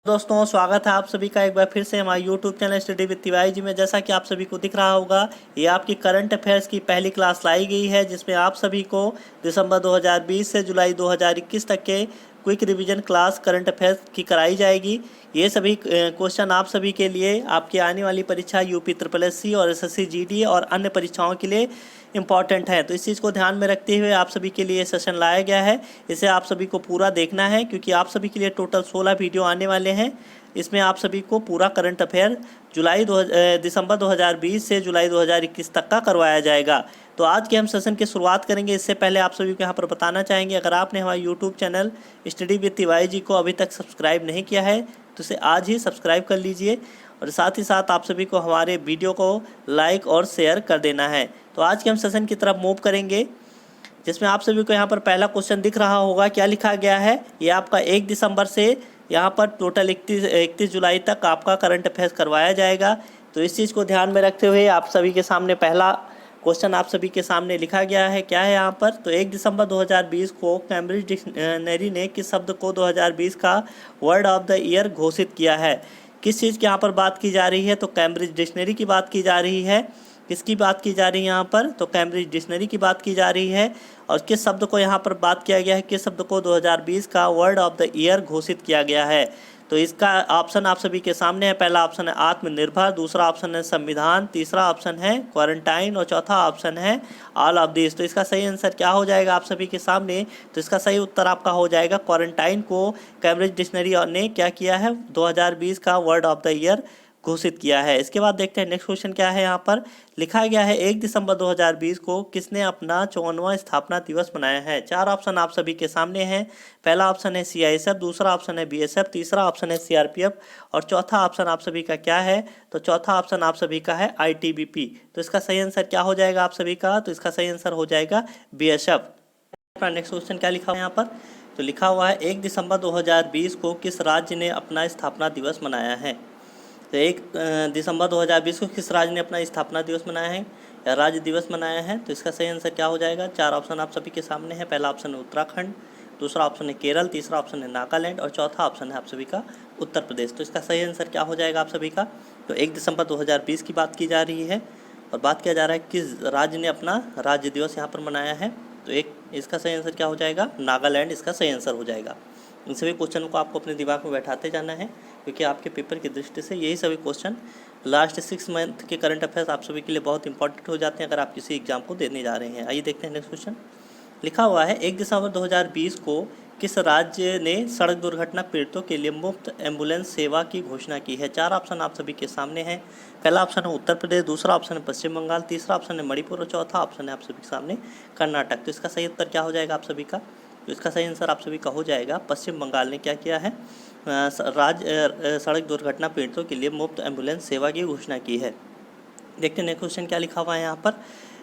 दोस्तों स्वागत है आप सभी का एक बार फिर से हमारे YouTube channel study with Tiwari ji में। जैसा कि आप सभी को दिख रहा होगा, ये आपकी करंट अफेयर्स की पहली क्लास लाई गई है, जिसमें आप सभी को दिसंबर 2020 से जुलाई 2021 तक के quick revision class current affairs की कराई जाएगी। ये सभी क्वेश्चन आप सभी के लिए आपकी आने वाली परीक्षा यूपी SSC और SSC GD और अन्य परीक्षाओं के लिए इम्पॉर्टेंट है। तो इस चीज़ को ध्यान में रखते हुए आप सभी के लिए सेशन लाया गया है। इसे आप सभी को पूरा देखना है, क्योंकि आप सभी के लिए टोटल 16 वीडियो आने वाले हैं। इसमें आप सभी को पूरा करंट अफेयर दिसंबर 2020 से जुलाई 2021 तक का करवाया जाएगा। तो आज के हम सेशन की शुरुआत करेंगे। इससे पहले आप सभी को यहाँ पर बताना चाहेंगे, अगर आपने हमारे YouTube channel study with Tiwari ji को अभी तक सब्सक्राइब नहीं किया है तो इसे आज ही सब्सक्राइब कर लीजिए, और साथ ही साथ आप सभी को हमारे वीडियो को लाइक और शेयर कर देना है। तो आज के हम सेशन की तरफ मूव करेंगे, जिसमें आप सभी को यहाँ पर पहला क्वेश्चन दिख रहा होगा। क्या लिखा गया है? ये आपका 1 दिसंबर से यहाँ पर टोटल 31 जुलाई तक आपका करंट अफेयर्स करवाया जाएगा। तो इस चीज़ को ध्यान में रखते हुए आप सभी के सामने पहला क्वेश्चन आप सभी के सामने लिखा गया है। क्या है यहाँ पर? तो 1 दिसंबर 2020 को कैम्ब्रिज डिक्शनरी ने किस शब्द को 2020 का वर्ड ऑफ द ईयर घोषित किया है? किस चीज़ की यहाँ पर बात की जा रही है? तो कैम्ब्रिज डिक्शनरी की बात की जा रही है। किसकी बात की जा रही है यहाँ पर? तो कैम्ब्रिज डिक्शनरी की बात की जा रही है। और किस शब्द को यहाँ पर बात किया गया है? किस शब्द को 2020 का वर्ड ऑफ द ईयर घोषित किया गया है? तो इसका ऑप्शन आप सभी के सामने है। पहला ऑप्शन है आत्मनिर्भर, दूसरा ऑप्शन है संविधान, तीसरा ऑप्शन है क्वारंटाइन और चौथा ऑप्शन है ऑल ऑफ दिस। तो इसका सही आंसर क्या हो जाएगा आप सभी के सामने? तो इसका सही उत्तर आपका हो जाएगा क्वारंटाइन को कैम्ब्रिज डिक्शनरी ने क्या किया है? 2020 का वर्ड ऑफ द ईयर घोषित किया है। इसके बाद देखते हैं नेक्स्ट क्वेश्चन क्या है। यहाँ पर लिखा गया है 1 दिसंबर 2020 को किसने अपना 54वां स्थापना दिवस मनाया है? 4 ऑप्शन आप सभी के सामने हैं। पहला ऑप्शन है CISF, दूसरा ऑप्शन है BSF, तीसरा ऑप्शन है CRPF और चौथा ऑप्शन आप सभी का क्या है? तो चौथा ऑप्शन आप सभी का है ITBP। तो इसका सही आंसर क्या हो जाएगा आप सभी का? तो इसका सही आंसर हो जाएगा BSF। नेक्स्ट क्वेश्चन क्या लिखा हुआ है यहाँ पर? तो लिखा हुआ है 1 दिसंबर 2020 को किस राज्य ने अपना स्थापना दिवस मनाया है? तो 1 दिसंबर 2020 को किस राज्य ने अपना स्थापना दिवस मनाया है या राज्य दिवस मनाया है? तो इसका सही आंसर क्या हो जाएगा? 4 ऑप्शन आप सभी के सामने हैं। पहला ऑप्शन है उत्तराखंड, दूसरा ऑप्शन है केरल, तीसरा ऑप्शन है नागालैंड और चौथा ऑप्शन है आप सभी का उत्तर प्रदेश। तो इसका सही आंसर क्या हो जाएगा आप सभी का? तो 1 दिसंबर 2020 की बात की जा रही है और बात किया जा रहा है किस राज्य ने अपना राज्य दिवस यहाँ पर मनाया है। तो इसका सही आंसर क्या हो जाएगा? नागालैंड इसका सही आंसर हो जाएगा। इन सभी क्वेश्चन को आपको अपने दिमाग में बैठाते जाना है, क्योंकि आपके पेपर की दृष्टि से यही सभी क्वेश्चन लास्ट 6 मंथ के करंट अफेयर्स आप सभी के लिए बहुत इंपॉर्टेंट हो जाते हैं अगर आप किसी एग्जाम को देने जा रहे हैं। आइए देखते हैं नेक्स्ट क्वेश्चन। लिखा हुआ है 1 दिसंबर 2020 को किस राज्य ने सड़क दुर्घटना पीड़ितों के लिए मुफ्त एम्बुलेंस सेवा की घोषणा की है? 4 ऑप्शन आप सभी के सामने हैं। पहला ऑप्शन है उत्तर प्रदेश, दूसरा ऑप्शन है पश्चिम बंगाल, तीसरा ऑप्शन है मणिपुर और चौथा ऑप्शन है आप सभी के सामने कर्नाटक। तो इसका सही उत्तर क्या हो जाएगा आप सभी का? तो इसका सही आंसर आप सभी का हो जाएगा पश्चिम बंगाल ने क्या किया है? सड़क दुर्घटना पीड़ितों के लिए मुफ्त एम्बुलेंस सेवा की घोषणा की है। देखते हैं नेक्स्ट क्वेश्चन क्या लिखा हुआ है यहाँ पर।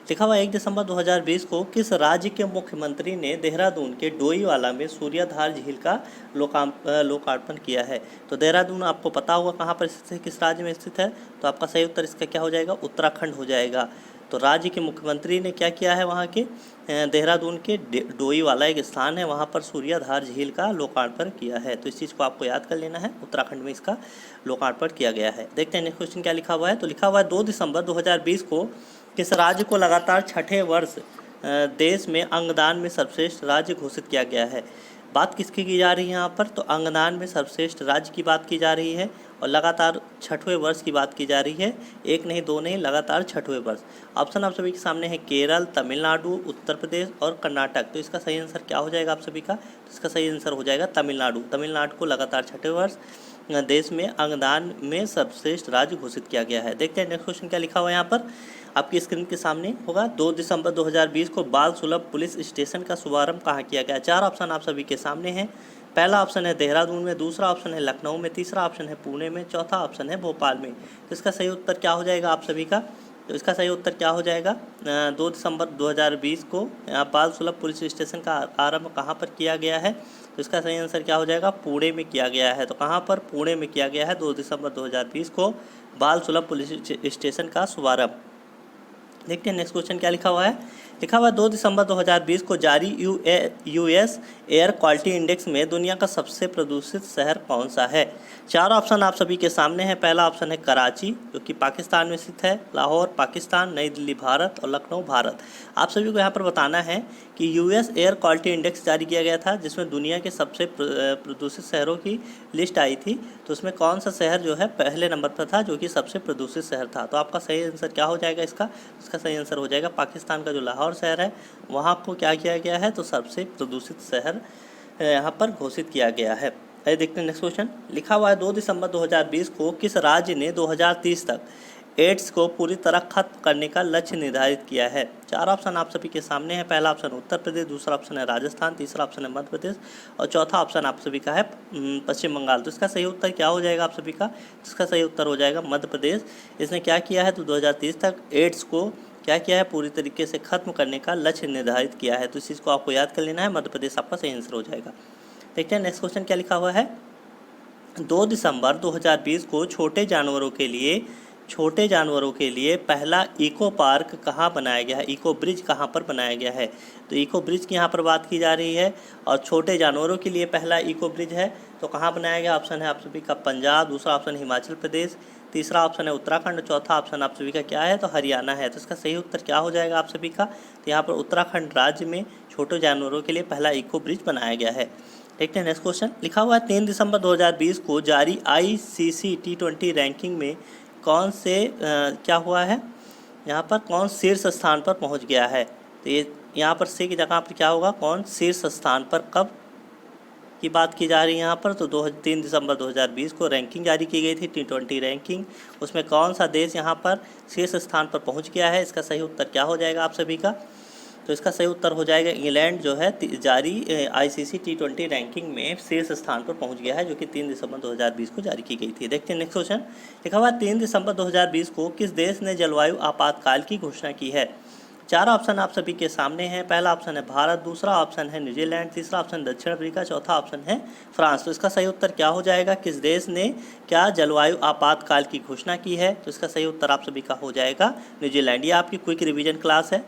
लिखा हुआ 1 दिसंबर 2020 को किस राज्य के मुख्यमंत्री ने देहरादून के डोईवाला में सूर्यधार झील का लोकार्पण किया है? तो देहरादून आपको पता होगा कहाँ पर स्थित है, किस राज्य में स्थित है? तो आपका सही उत्तर इसका क्या हो जाएगा? उत्तराखंड हो जाएगा। तो राज्य के मुख्यमंत्री ने क्या किया है? वहाँ के देहरादून के डोईवाला एक स्थान है, वहाँ पर सूर्यधार झील का लोकार्पण किया है। तो इस चीज़ को आपको याद कर लेना है, उत्तराखंड में इसका लोकार्पण किया गया है। देखते हैं नेक्स्ट क्वेश्चन क्या लिखा हुआ है। तो लिखा हुआ है 2 दिसंबर 2020 को किस राज्य को लगातार 6ठे वर्ष देश में अंगदान में सर्वश्रेष्ठ राज्य घोषित किया गया है? बात किसकी की जा रही है यहाँ पर? तो अंगदान में सर्वश्रेष्ठ राज्य की बात की जा रही है और लगातार 6वें वर्ष की बात की जा रही है। एक नहीं दो नहीं, लगातार 6वें वर्ष। ऑप्शन आप सभी के सामने है केरल, तमिलनाडु, उत्तर प्रदेश और कर्नाटक। तो इसका सही आंसर क्या हो जाएगा आप सभी का? तो इसका सही आंसर हो जाएगा तमिलनाडु। तमिलनाडु को लगातार 6ठे वर्ष देश में अंगदान में सर्वश्रेष्ठ राज्य घोषित किया गया है। देखते हैं नेक्स्ट क्वेश्चन क्या लिखा हुआ है यहाँ पर। आपकी स्क्रीन के सामने होगा 2 दिसंबर 2020 को बाल सुलभ पुलिस स्टेशन का शुभारंभ कहाँ किया गया? 4 ऑप्शन आप सभी के सामने हैं। पहला ऑप्शन है देहरादून में, दूसरा ऑप्शन है लखनऊ में, तीसरा ऑप्शन है पुणे में, चौथा ऑप्शन है भोपाल में। तो इसका सही उत्तर क्या हो जाएगा आप सभी का? तो इसका सही उत्तर क्या हो जाएगा? 2 दिसंबर 2020 को बाल सुलभ पुलिस स्टेशन का आरंभ कहाँ पर किया गया है? तो इसका सही आंसर क्या हो जाएगा? पुणे में किया गया है। तो कहाँ पर? पुणे में किया गया है 2 दिसंबर 2020 को बाल सुलभ पुलिस स्टेशन का शुभारंभ। देखते हैं नेक्स्ट क्वेश्चन क्या लिखा हुआ है। लिखा हुआ 2 दिसंबर 2020 को जारी यूएस एयर क्वालिटी इंडेक्स में दुनिया का सबसे प्रदूषित शहर कौन सा है। 4 ऑप्शन आप सभी के सामने हैं। पहला ऑप्शन है कराची, जो कि पाकिस्तान में स्थित है, लाहौर पाकिस्तान, नई दिल्ली भारत और लखनऊ भारत। आप सभी को यहाँ पर बताना है कि यूएस एयर क्वालिटी इंडेक्स जारी किया गया था, जिसमें दुनिया के सबसे प्रदूषित शहरों की लिस्ट आई थी। तो उसमें कौन सा शहर जो है पहले नंबर पर था, जो कि सबसे प्रदूषित शहर था। तो आपका सही आंसर क्या हो जाएगा इसका सही आंसर हो जाएगा पाकिस्तान का जो लाहौर शहर है, वहाँ को क्या किया गया है, तो सबसे प्रदूषित शहर यहाँ पर घोषित किया गया है। आइए देखते हैं नेक्स्ट क्वेश्चन। लिखा हुआ है 2 दिसंबर 2020 को किस राज्य ने 2030 तक एड्स को पूरी तरह खत्म करने का लक्ष्य निर्धारित किया है। 4 ऑप्शन आप सभी के सामने हैं। पहला ऑप्शन उत्तर प्रदेश, दूसरा ऑप्शन है राजस्थान, तीसरा ऑप्शन है मध्य प्रदेश और चौथा ऑप्शन आप सभी का है पश्चिम बंगाल। तो इसका सही उत्तर क्या हो जाएगा आप सभी का, इसका सही उत्तर हो जाएगा मध्य प्रदेश। इसने क्या किया है, तो 2030 तक एड्स को क्या किया है, पूरी तरीके से खत्म करने का लक्ष्य निर्धारित किया है। तो इस चीज़ को आपको याद कर लेना है, मध्य प्रदेश आपका सही आंसर हो जाएगा। देखते हैं नेक्स्ट क्वेश्चन क्या लिखा हुआ है। 2 दिसंबर 2020 को छोटे जानवरों के लिए पहला इको पार्क कहाँ बनाया गया है, इको ब्रिज कहाँ पर बनाया गया है। तो इको ब्रिज की यहाँ पर बात की जा रही है और छोटे जानवरों के लिए पहला इको ब्रिज है, तो कहाँ बनाया गया। ऑप्शन है आप सभी का पंजाब, दूसरा ऑप्शन हिमाचल प्रदेश, तीसरा ऑप्शन है उत्तराखंड, चौथा ऑप्शन आप सभी का क्या है, तो हरियाणा है। तो इसका सही उत्तर क्या हो जाएगा आप सभी का, तो यहाँ पर उत्तराखंड राज्य में छोटे जानवरों के लिए पहला इको ब्रिज बनाया गया है। देखते हैं नेक्स्ट क्वेश्चन। लिखा हुआ है 3 दिसंबर 2020 को जारी ICC T20 रैंकिंग में कौन से क्या हुआ है, यहाँ पर कौन शीर्ष स्थान पर पहुँच गया है। तो ये यहाँ पर से की जगह पर क्या होगा, कौन शीर्ष स्थान पर कब की बात की जा रही है यहाँ पर। तो 3 दिसंबर 2020 को रैंकिंग जारी की गई थी T20 रैंकिंग, उसमें कौन सा देश यहाँ पर शीर्ष स्थान पर पहुँच गया है। इसका सही उत्तर क्या हो जाएगा आप सभी का, तो इसका सही उत्तर हो जाएगा इंग्लैंड जो है जारी ICC T20 रैंकिंग में शीर्ष स्थान पर पहुंच गया है, जो कि 3 दिसंबर 2020 को जारी की गई थी। देखते हैं नेक्स्ट क्वेश्चन। लिखा हुआ 3 दिसंबर 2020 को किस देश ने जलवायु आपातकाल की घोषणा की है। 4 ऑप्शन आप सभी के सामने हैं। पहला ऑप्शन है भारत, दूसरा ऑप्शन है न्यूजीलैंड, तीसरा ऑप्शन दक्षिण अफ्रीका, चौथा ऑप्शन है फ्रांस। तो इसका सही उत्तर क्या हो जाएगा, किस देश ने क्या जलवायु आपातकाल की घोषणा की है। तो इसका सही उत्तर आप सभी का हो जाएगा न्यूजीलैंड। ये आपकी क्विक रिविजन क्लास है,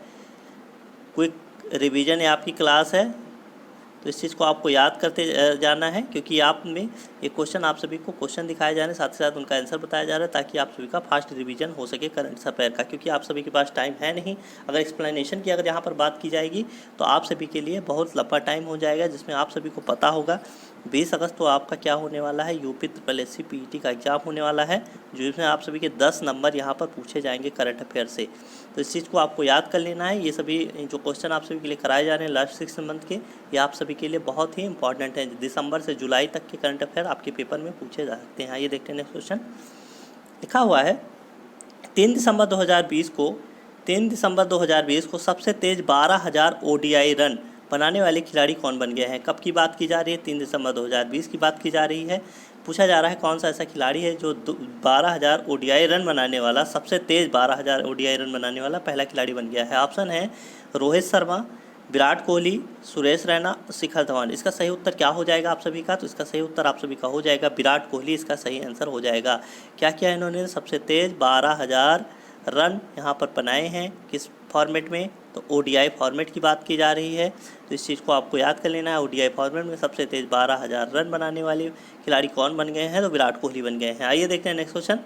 क्विक रिवीजन आपकी क्लास है, तो इस चीज़ को आपको याद करते जाना है, क्योंकि आप में ये क्वेश्चन आप सभी को क्वेश्चन दिखाए जा रहे हैं, साथ ही साथ उनका आंसर बताया जा रहा है, ताकि आप सभी का फास्ट रिवीजन हो सके करंट अफेयर का। क्योंकि आप सभी के पास टाइम है नहीं, अगर एक्सप्लेनेशन की अगर यहाँ पर बात की जाएगी तो आप सभी के लिए बहुत लंबा टाइम हो जाएगा, जिसमें आप सभी को पता होगा 20 अगस्त को आपका क्या होने वाला है, यूपी SSC PET का एग्जाम होने वाला है, जिसमें आप सभी के 10 नंबर यहाँ पर पूछे जाएंगे करंट अफेयर से। तो इस चीज़ को आपको याद कर लेना है। ये सभी जो क्वेश्चन आप सभी के लिए कराए जा रहे हैं लास्ट 6 मंथ के, ये आप सभी के लिए बहुत ही इंपॉर्टेंट है। दिसंबर से जुलाई तक के करंट अफेयर आपके पेपर में पूछे जा सकते हैं। ये देखते हैं नेक्स्ट क्वेश्चन। लिखा हुआ है 3 दिसंबर 2020 को सबसे तेज 12,000 ODI रन बनाने वाले खिलाड़ी कौन बन गए हैं। कब की बात की जा रही है, 3 दिसंबर 2020 की बात की जा रही है। पूछा जा रहा है कौन सा ऐसा खिलाड़ी है जो 12,000 ODI रन बनाने वाला, सबसे तेज 12,000 ODI रन बनाने वाला पहला खिलाड़ी बन गया है। ऑप्शन है रोहित शर्मा, विराट कोहली, सुरेश रैना, शिखर धवन। इसका सही उत्तर क्या हो जाएगा आप सभी का, तो इसका सही उत्तर आप सभी का हो जाएगा विराट कोहली, इसका सही आंसर हो जाएगा। क्या किया इन्होंने, सबसे तेज 12,000 रन यहाँ पर बनाए हैं, किस फॉर्मेट में, तो ODI फॉर्मेट की बात की जा रही है। तो इस चीज़ को आपको याद कर लेना है, ODI फॉर्मेट में सबसे तेज 12,000 रन बनाने वाले खिलाड़ी कौन बन गए हैं, तो विराट कोहली बन गए हैं। आइए देखते हैं नेक्स्ट क्वेश्चन।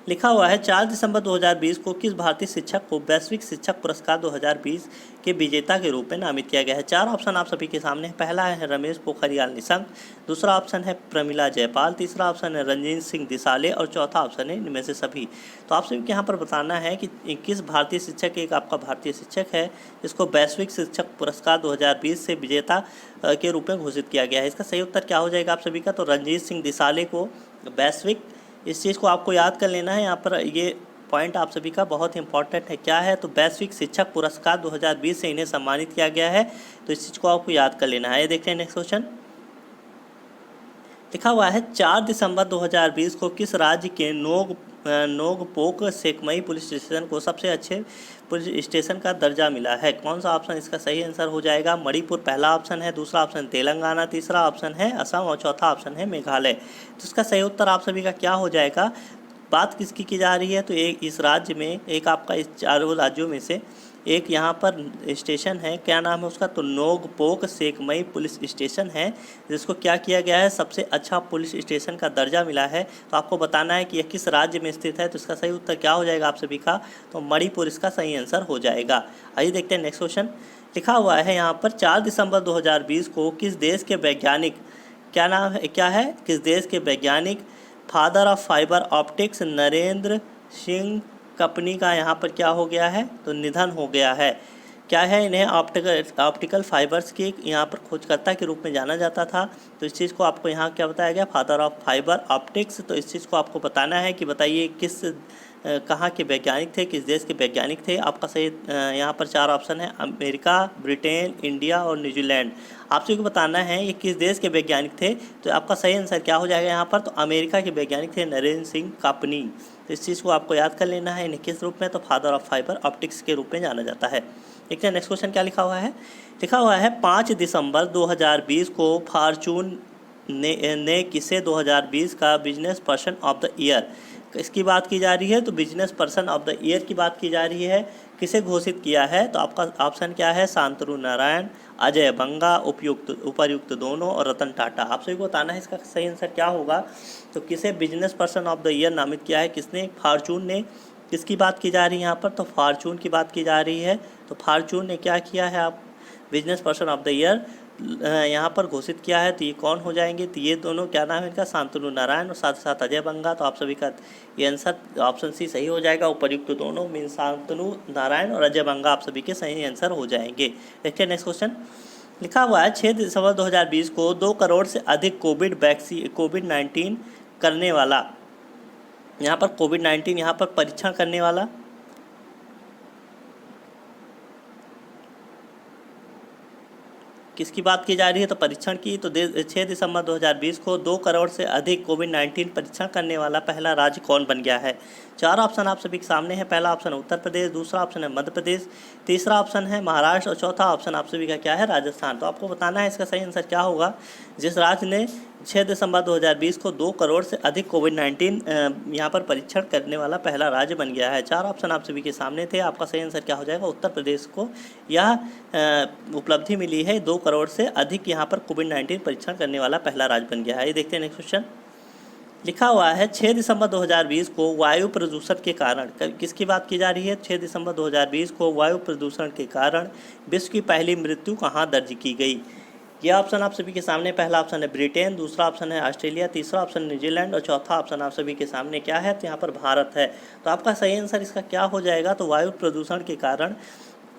लिखा हुआ है 4 दिसंबर 2020 को किस भारतीय शिक्षक को वैश्विक शिक्षक पुरस्कार 2020 के विजेता के रूप में नामित किया गया है। 4 ऑप्शन आप सभी के सामने हैं। पहला है रमेश पोखरियाल निशंक, दूसरा ऑप्शन है प्रमिला जयपाल, तीसरा ऑप्शन है रंजीत सिंह दिसाले और चौथा ऑप्शन है इनमें से सभी। तो आप सभी को यहाँ पर बताना है कि किस भारतीय शिक्षक, एक आपका भारतीय शिक्षक है जिसको वैश्विक शिक्षक पुरस्कार 2020 से विजेता के रूप में घोषित किया गया है। इसका सही उत्तर क्या हो जाएगा आप सभी का, तो रंजीत सिंह दिसाले को वैश्विक, इस चीज़ को आपको याद कर लेना है। यहाँ पर ये पॉइंट आप सभी का बहुत इंपॉर्टेंट है, क्या है, तो वैश्विक शिक्षक पुरस्कार 2020 से इन्हें सम्मानित किया गया है। तो इस चीज़ को आपको याद कर लेना है। ये देखते हैं नेक्स्ट क्वेश्चन। लिखा हुआ है 4 दिसंबर 2020 को किस राज्य के नोकपोक सेकमई पुलिस स्टेशन को सबसे अच्छे पुलिस स्टेशन का दर्जा मिला है। कौन सा ऑप्शन इसका सही आंसर हो जाएगा, मणिपुर पहला ऑप्शन है, दूसरा ऑप्शन तेलंगाना, तीसरा ऑप्शन है असम और चौथा ऑप्शन है मेघालय। तो इसका सही उत्तर आप सभी का क्या हो जाएगा, बात किसकी की जा रही है, तो एक इस राज्य में, एक आपका इस चारों राज्यों में से एक यहाँ पर स्टेशन है, क्या नाम है उसका, तो नोकपोक सेकमई पुलिस स्टेशन है, जिसको क्या किया गया है, सबसे अच्छा पुलिस स्टेशन का दर्जा मिला है। तो आपको बताना है कि यह किस राज्य में स्थित है। तो इसका सही उत्तर क्या हो जाएगा आप सभी का, तो मणिपुर इसका सही आंसर हो जाएगा। आइए देखते हैं नेक्स्ट क्वेश्चन। लिखा हुआ है यहाँ पर 4 दिसंबर 2020 को किस देश के वैज्ञानिक, क्या नाम है, क्या है, किस देश के वैज्ञानिक father of fibre optics Narendra Singh company का यहाँ पर क्या हो गया है, तो निधन हो गया है। क्या है, इन्हें ऑप्टिकल फाइबर्स के यहाँ पर खोजकर्ता के रूप में जाना जाता था। तो इस चीज़ को आपको यहाँ क्या बताया गया, फादर ऑफ फाइबर ऑप्टिक्स। तो इस चीज़ को आपको बताना है कि बताइए किस कहाँ के वैज्ञानिक थे, किस देश के वैज्ञानिक थे। आपका सही यहाँ पर 4 ऑप्शन है, अमेरिका, ब्रिटेन, इंडिया और न्यूजीलैंड। आप सभी को बताना है ये किस देश के वैज्ञानिक थे। तो आपका सही आंसर क्या हो जाएगा यहाँ पर, तो अमेरिका के वैज्ञानिक थे नरेंद्र सिंह कापनी। तो इस चीज़ को आपको याद कर लेना है, इन्हें किस रूप में, तो फादर ऑफ फाइबर ऑप्टिक्स के रूप में जाना जाता है। देखते हैं नेक्स्ट क्वेश्चन क्या लिखा हुआ है। लिखा हुआ है 5 दिसंबर 2020 को फॉर्चून ने किसे 2020 का business person of the year, इसकी बात की जा रही है। तो business person of the year की बात की जा रही है, किसे घोषित किया है। तो आपका ऑप्शन क्या है, शांतनु नारायण, अजय बंगा, उपर्युक्त दोनों और रतन टाटा। आप सभी को बताना है इसका सही आंसर क्या होगा। तो किसे business person of the year नामित किया है, किसने, फॉर्चून ने। किसकी बात की जा रही है यहाँ पर, तो फॉर्चून की बात की जा रही है। तो फॉर्चून ने क्या किया है, आप business person of the year यहाँ पर घोषित किया है। तो ये कौन हो जाएंगे, तो ये दोनों, क्या नाम है इनका, शांतनु नारायण और साथ साथ अजय बंगा। तो आप सभी का ये आंसर ऑप्शन सी सही हो जाएगा। उपर्युक्त दोनों मीन शांतनु नारायण और अजय बंगा आप सभी के सही आंसर हो जाएंगे। देखते हैं नेक्स्ट क्वेश्चन। लिखा हुआ है 6 दिसंबर 2020 को 2 करोड़ से अधिक कोविड-19 करने वाला, यहाँ पर कोविड-19 यहाँ पर परीक्षण करने वाला, किसकी बात की जा रही है, तो परीक्षण की। तो 6 दिसंबर 2020 को 2 करोड़ से अधिक कोविड-19 परीक्षण करने वाला पहला राज्य कौन बन गया है। 4 ऑप्शन आप सभी के सामने है। पहला ऑप्शन है उत्तर प्रदेश, दूसरा ऑप्शन है मध्य प्रदेश, तीसरा ऑप्शन है महाराष्ट्र और चौथा ऑप्शन आप सभी का क्या है, राजस्थान। तो आपको बताना है इसका सही आंसर क्या होगा। जिस राज्य ने 6 दिसंबर 2020 को 2 करोड़ से अधिक कोविड-19 यहाँ पर परीक्षण करने वाला पहला राज्य बन गया है। 4 ऑप्शन आप सभी के सामने थे। आपका सही आंसर क्या हो जाएगा, उत्तर प्रदेश को यह उपलब्धि मिली है। 2 करोड़ से अधिक यहाँ पर कोविड-19 परीक्षण करने वाला पहला राज्य बन गया है। ये देखते हैं नेक्स्ट क्वेश्चन। लिखा हुआ है 6 दिसंबर 2020 को वायु प्रदूषण के कारण, किसकी बात की जा रही है, 6 दिसंबर 2020 को वायु प्रदूषण के कारण विश्व की पहली मृत्यु कहाँ दर्ज की गई। यह ऑप्शन आप सभी के सामने, पहला ऑप्शन है ब्रिटेन, दूसरा ऑप्शन है ऑस्ट्रेलिया, तीसरा ऑप्शन न्यूजीलैंड और चौथा ऑप्शन आप सभी के सामने क्या है, तो यहाँ पर भारत है। तो आपका सही आंसर इसका क्या हो जाएगा, तो वायु प्रदूषण के कारण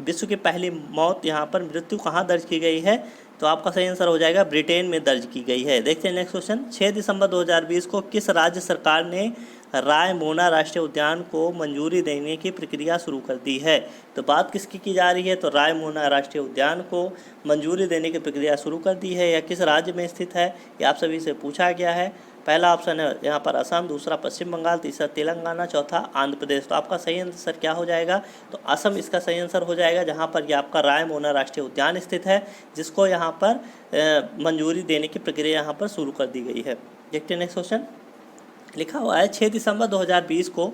विश्व की पहली मौत, यहाँ पर मृत्यु कहाँ दर्ज की गई है, तो आपका सही आंसर हो जाएगा ब्रिटेन में दर्ज की गई है। देखते हैं नेक्स्ट क्वेश्चन। 6 दिसंबर 2020 को किस राज्य सरकार ने रायमोना राष्ट्रीय उद्यान को मंजूरी देने की प्रक्रिया शुरू कर दी है। तो बात किसकी की जा रही है, तो रायमोना राष्ट्रीय उद्यान को मंजूरी देने की प्रक्रिया शुरू कर दी है। यह किस राज्य में स्थित है, ये आप सभी से पूछा गया है। पहला ऑप्शन है यहाँ पर असम, दूसरा पश्चिम बंगाल, तीसरा तेलंगाना, चौथा आंध्र प्रदेश। तो आपका सही आंसर क्या हो जाएगा, तो असम इसका सही आंसर हो जाएगा, जहाँ पर यह आपका रायमोना राष्ट्रीय उद्यान स्थित है, जिसको यहाँ पर मंजूरी देने की प्रक्रिया यहाँ पर शुरू कर दी गई है। देखते हैं नेक्स्ट क्वेश्चन। लिखा हुआ है 6 दिसंबर 2020 को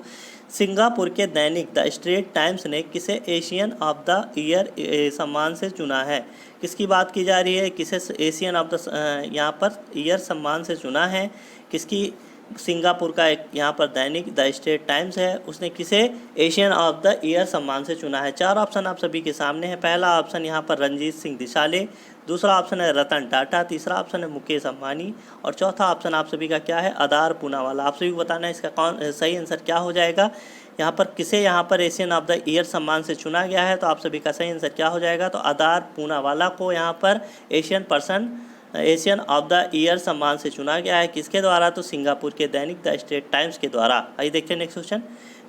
सिंगापुर के दैनिक द स्ट्रेट टाइम्स ने किसे एशियन ऑफ द ईयर सम्मान से चुना है। किसकी बात की जा रही है, किसे एशियन ऑफ द यहाँ पर ईयर सम्मान से चुना है, किसकी, सिंगापुर का एक यहाँ पर दैनिक द स्ट्रेट टाइम्स है, उसने किसे एशियन ऑफ द ईयर सम्मान से चुना है। 4 ऑप्शन आप सभी के सामने है। पहला ऑप्शन यहाँ पर रंजीत सिंह दिसाले, दूसरा ऑप्शन है रतन टाटा, तीसरा ऑप्शन है मुकेश अंबानी और चौथा ऑप्शन आप सभी का क्या है, आधार पूनावाला। आप सभी को बताना है इसका कौन सही आंसर क्या हो जाएगा। यहाँ पर किसे यहाँ पर एशियन ऑफ द ईयर सम्मान से चुना गया है, तो आप सभी का सही आंसर क्या हो जाएगा, तो आधार पूनावाला को यहाँ पर एशियन ऑफ द ईयर सम्मान से चुना गया है। किसके द्वारा, तो सिंगापुर के दैनिक द स्ट्रेट टाइम्स के द्वारा। आइए देखते हैं नेक्स्ट क्वेश्चन।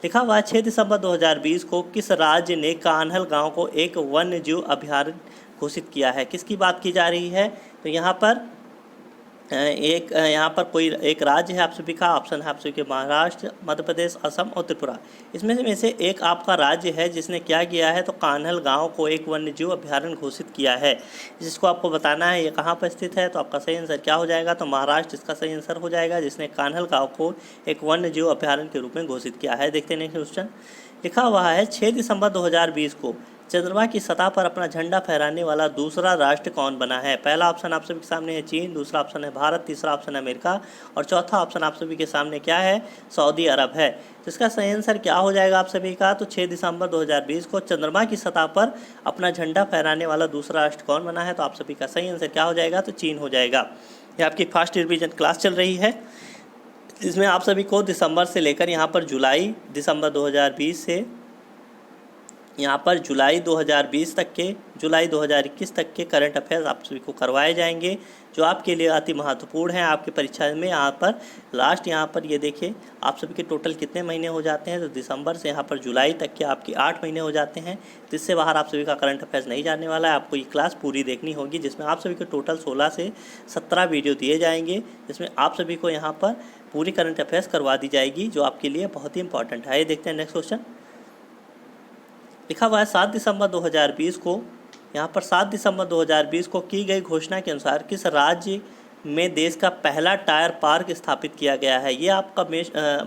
लिखा हुआ है 6 दिसंबर 2020 को किस राज्य ने कान्हल गांव को एक वन्य जीव अभयारण्य घोषित किया है। किसकी बात की जा रही है, तो यहाँ पर यहाँ पर कोई एक राज्य है आप सभी का, ऑप्शन है आप सभी के महाराष्ट्र, मध्य प्रदेश, असम और त्रिपुरा। इसमें से एक आपका राज्य है जिसने क्या किया है, तो कान्हल गांव को एक वन्य जीव अभयारण्य घोषित किया है, जिसको आपको बताना है ये कहाँ पर स्थित है। तो आपका सही आंसर क्या हो जाएगा, तो महाराष्ट्र इसका सही आंसर हो जाएगा, जिसने कान्हल गाँव को एक वन्य जीव अभयारण्य के रूप में घोषित किया है। देखते हैं नेक्स्ट क्वेश्चन। लिखा हुआ है 6 दिसंबर 2020 को चंद्रमा की सतह पर अपना झंडा फहराने वाला दूसरा राष्ट्र कौन बना है? पहला ऑप्शन आप सभी के सामने है चीन, दूसरा ऑप्शन है भारत, तीसरा ऑप्शन है अमेरिका और चौथा ऑप्शन आप सभी के सामने क्या है? सऊदी अरब है। तो इसका सही आंसर क्या हो जाएगा आप सभी का? तो 6 दिसंबर 2020 को चंद्रमा की सतह पर अपना झंडा फहराने वाला दूसरा राष्ट्र कौन बना है? तो आप सभी का सही आंसर क्या हो जाएगा? तो चीन हो जाएगा। ये आपकी फर्स्ट रिवीजन क्लास चल रही है, इसमें आप सभी को दिसंबर से लेकर यहाँ पर जुलाई दिसंबर 2020 से यहाँ पर जुलाई 2020 तक के जुलाई 2021 तक के करंट अफेयर्स आप सभी को करवाए जाएंगे, जो आपके लिए अति महत्वपूर्ण है आपकी परीक्षा में। यहाँ पर लास्ट यहाँ पर ये देखिए आप सभी के टोटल कितने महीने हो जाते हैं, तो दिसंबर से यहाँ पर जुलाई तक के आपके 8 महीने हो जाते हैं। तो इससे बाहर आप सभी का करंट अफेयर्स नहीं जानने वाला है, आपको ये क्लास पूरी देखनी होगी, जिसमें आप सभी के टोटल 16 से 17 वीडियो दिए जाएंगे, जिसमें आप सभी को यहाँ पर पूरी करंट अफेयर्स करवा दी जाएगी, जो आपके लिए बहुत ही इंपॉर्टेंट है। ये देखते हैं नेक्स्ट क्वेश्चन। लिखा हुआ है 7 दिसंबर 2020 को, यहाँ पर 7 दिसंबर 2020 को की गई घोषणा के अनुसार किस राज्य में देश का पहला टायर पार्क स्थापित किया गया है? ये आपका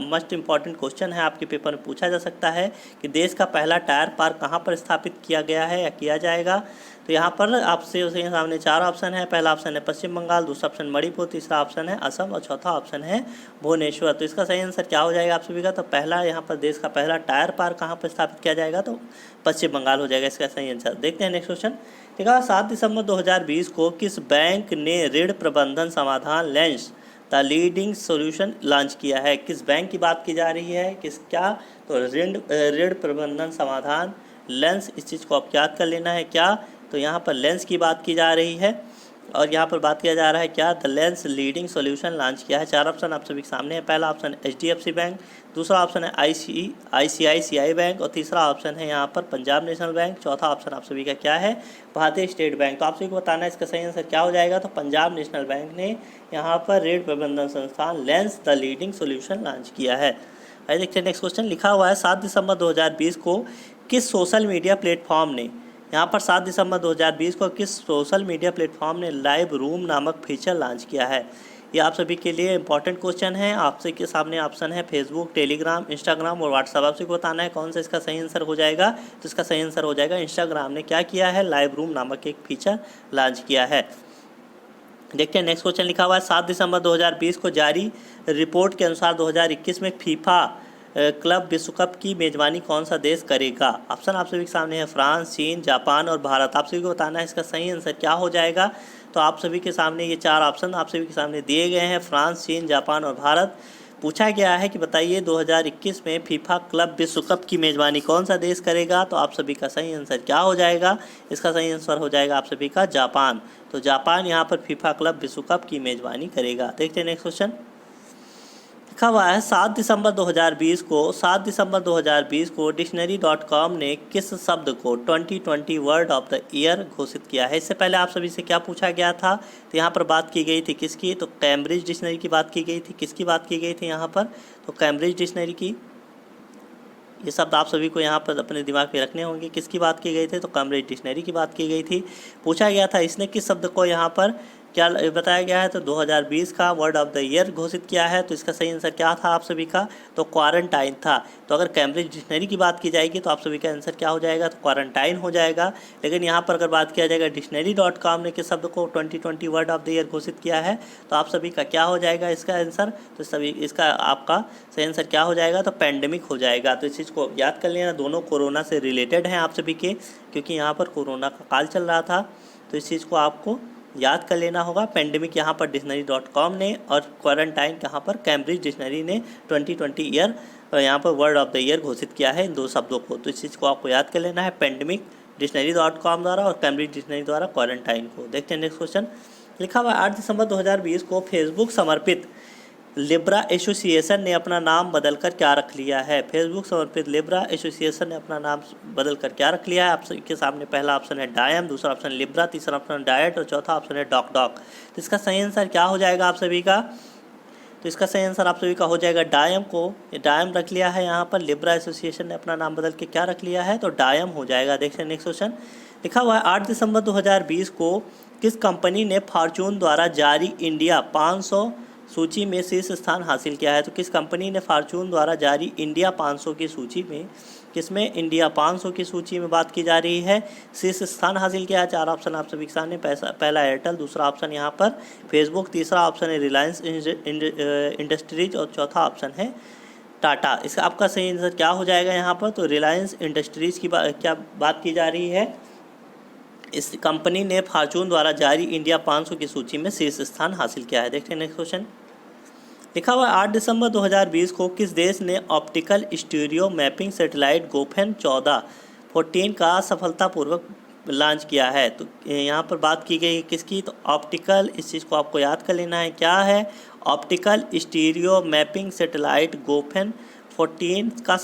मस्ट इम्पॉर्टेंट क्वेश्चन है, आपके पेपर में पूछा जा सकता है कि देश का पहला टायर पार्क कहाँ पर स्थापित किया गया है या किया जाएगा। तो यहाँ पर आपसे उसके सामने 4 ऑप्शन है। पहला ऑप्शन है पश्चिम बंगाल, दूसरा ऑप्शन मणिपुर, तीसरा ऑप्शन है असम और चौथा ऑप्शन है भुवनेश्वर। तो इसका सही आंसर क्या हो जाएगा आप सभी का? तो पहला यहाँ पर देश का पहला टायर पार्क कहाँ पर स्थापित किया जाएगा? तो पश्चिम बंगाल हो जाएगा इसका सही आंसर। देखते हैं नेक्स्ट क्वेश्चन। ठीक है, 7 दिसंबर 2020 को किस बैंक ने ऋण प्रबंधन समाधान lens the leading solution launch किया है? किस बैंक की बात की जा रही है? किस क्या? तो ऋण प्रबंधन समाधान लेंस, इस चीज़ को आप याद कर लेना है क्या? तो यहाँ पर लेंस की बात की जा रही है और यहाँ पर बात किया जा रहा है क्या? The lens leading solution launch किया है। 4 ऑप्शन आप सभी के सामने है। पहला ऑप्शन है HDFC बैंक, दूसरा ऑप्शन है ICICI बैंक और तीसरा ऑप्शन है यहाँ पर पंजाब नेशनल बैंक, चौथा ऑप्शन आप सभी का क्या है? भारतीय स्टेट बैंक। तो आप सभी को बताना है इसका सही आंसर क्या हो जाएगा? तो पंजाब नेशनल बैंक ने यहाँ पर ऋण प्रबंधन संस्थान lens the leading solution launch किया है। आइए देखते हैं नेक्स्ट क्वेश्चन। लिखा हुआ है 7 दिसंबर 2020 को किस सोशल मीडिया प्लेटफॉर्म ने, यहाँ पर 7 दिसंबर 2020 को किस सोशल मीडिया प्लेटफॉर्म ने लाइव रूम नामक फीचर लॉन्च किया है? ये आप सभी के लिए इंपॉर्टेंट क्वेश्चन है। आपसे के सामने ऑप्शन है फेसबुक, टेलीग्राम, इंस्टाग्राम और व्हाट्सएप। आपसे को बताना है कौन सा इसका सही आंसर हो जाएगा। तो इसका सही आंसर हो जाएगा इंस्टाग्राम ने क्या किया है? लाइव रूम नामक एक फीचर लॉन्च किया है। देखते हैं नेक्स्ट क्वेश्चन। लिखा हुआ है 7 दिसंबर 2020 को जारी रिपोर्ट के अनुसार 2021 में फीफा क्लब विश्व कप की मेज़बानी कौन सा देश करेगा? ऑप्शन आप सभी के सामने है फ्रांस, चीन, जापान और भारत। आप सभी को बताना है इसका सही आंसर क्या हो जाएगा। तो आप सभी के सामने ये 4 ऑप्शन आप सभी के सामने दिए गए हैं, फ्रांस, चीन, जापान और भारत। पूछा गया है कि बताइए 2021 में फीफा क्लब विश्व कप की मेज़बानी कौन सा देश करेगा? तो आप सभी का सही आंसर क्या हो जाएगा? इसका सही आंसर हो जाएगा आप सभी का जापान। तो जापान यहाँ पर फीफा क्लब विश्व कप की मेज़बानी करेगा। देखते हैं नेक्स्ट क्वेश्चन। लिखा हुआ है 7 दिसंबर 2020 को डिक्शनरी.com ने किस शब्द को 2020 वर्ड ऑफ द ईयर घोषित किया है? इससे पहले आप सभी से क्या पूछा गया था? तो यहाँ पर बात की गई थी किसकी? तो कैम्ब्रिज डिक्शनरी की बात की गई थी। किसकी बात की गई थी यहाँ पर? तो कैम्ब्रिज डिक्शनरी की। ये शब्द आप सभी को यहाँ पर अपने दिमाग में रखने होंगे। किसकी बात की गई थी? तो कैम्ब्रिज डिक्शनरी की बात की गई थी। पूछा गया था इसने किस शब्द को यहाँ पर क्या बताया गया है? तो 2020 का वर्ड ऑफ द ईयर घोषित किया है। तो इसका सही आंसर क्या था आप सभी का? तो क्वारंटाइन था। तो अगर कैम्ब्रिज डिक्शनरी की बात की जाएगी तो आप सभी का आंसर क्या हो जाएगा? तो क्वारंटाइन हो जाएगा। लेकिन यहाँ पर अगर बात किया जाएगा डिक्शनरी.com ने किस शब्द को 2020 वर्ड ऑफ द ईयर घोषित किया है, तो आप सभी का क्या हो जाएगा इसका आंसर? तो सभी इसका आपका सही आंसर क्या हो जाएगा? तो पैंडेमिक हो जाएगा। तो इस चीज़ को याद कर लेना, दोनों कोरोना से रिलेटेड हैं आप सभी के, क्योंकि यहाँ पर कोरोना का काल चल रहा था। तो इस चीज़ को आपको याद कर लेना होगा। पैंडेमिक यहाँ पर डिक्शनरी.com ने और क्वारंटाइन यहाँ पर कैम्ब्रिज डिक्शनरी ने 2020 ईयर यहाँ पर वर्ड ऑफ द ईयर घोषित किया है इन 2 शब्दों को। तो इस चीज़ को आपको याद कर लेना है, पैंडेमिक डिक्शनरी.com द्वारा और कैम्ब्रिज डिक्शनरी द्वारा क्वारंटाइन को। देखते हैं नेक्स्ट क्वेश्चन। लिखा हुआ 8 दिसंबर 2020 को फेसबुक समर्पित लिब्रा एसोसिएशन ने अपना नाम बदलकर क्या रख लिया है? फेसबुक समर्पित लिब्रा एसोसिएशन ने अपना नाम बदलकर क्या रख लिया है? आपके सामने पहला ऑप्शन है डायम, दूसरा ऑप्शन लिब्रा, तीसरा ऑप्शन डायट और चौथा ऑप्शन है डॉक। तो इसका सही आंसर क्या हो जाएगा आप सभी का? तो इसका सही आंसर आप सभी का हो जाएगा डायम को। डायम रख लिया है यहाँ पर। लिब्रा एसोसिएशन ने अपना नाम बदल के क्या रख लिया है? तो डायम हो जाएगा। देखते हैं नेक्स्ट क्वेश्चन। लिखा हुआ है 8 दिसंबर 2020 को किस कंपनी ने फॉर्चून द्वारा जारी इंडिया 500 सूची में शीर्ष स्थान हासिल किया है? तो किस कंपनी ने फॉर्च्यून द्वारा जारी इंडिया 500 की सूची में, किसमें इंडिया 500 की सूची में बात की जा रही है, शीर्ष स्थान हासिल किया है? 4 ऑप्शन आप सभी के सामने। पहला एयरटेल, दूसरा ऑप्शन यहाँ पर फेसबुक, तीसरा ऑप्शन है रिलायंस इंडस्ट्रीज और चौथा ऑप्शन है टाटा। इसका आपका सही आंसर क्या हो जाएगा यहाँ पर? तो रिलायंस इंडस्ट्रीज़ की क्या बात की जा रही है? इस कंपनी ने फॉर्च्यून द्वारा जारी इंडिया 500 की सूची में शीर्ष स्थान हासिल किया है। देखते हैं नेक्स्ट क्वेश्चन। लिखा हुआ 8 दिसंबर 2020 को किस देश ने ऑप्टिकल स्टीरियो मैपिंग सैटेलाइट गोफेन 14 का सफलतापूर्वक लॉन्च किया है? तो यहाँ पर बात की गई किसकी? तो ऑप्टिकल, इस चीज़ को आपको याद कर लेना है, क्या है? ऑप्टिकल स्टीरियो मैपिंग सैटेलाइट गोफेन 14 का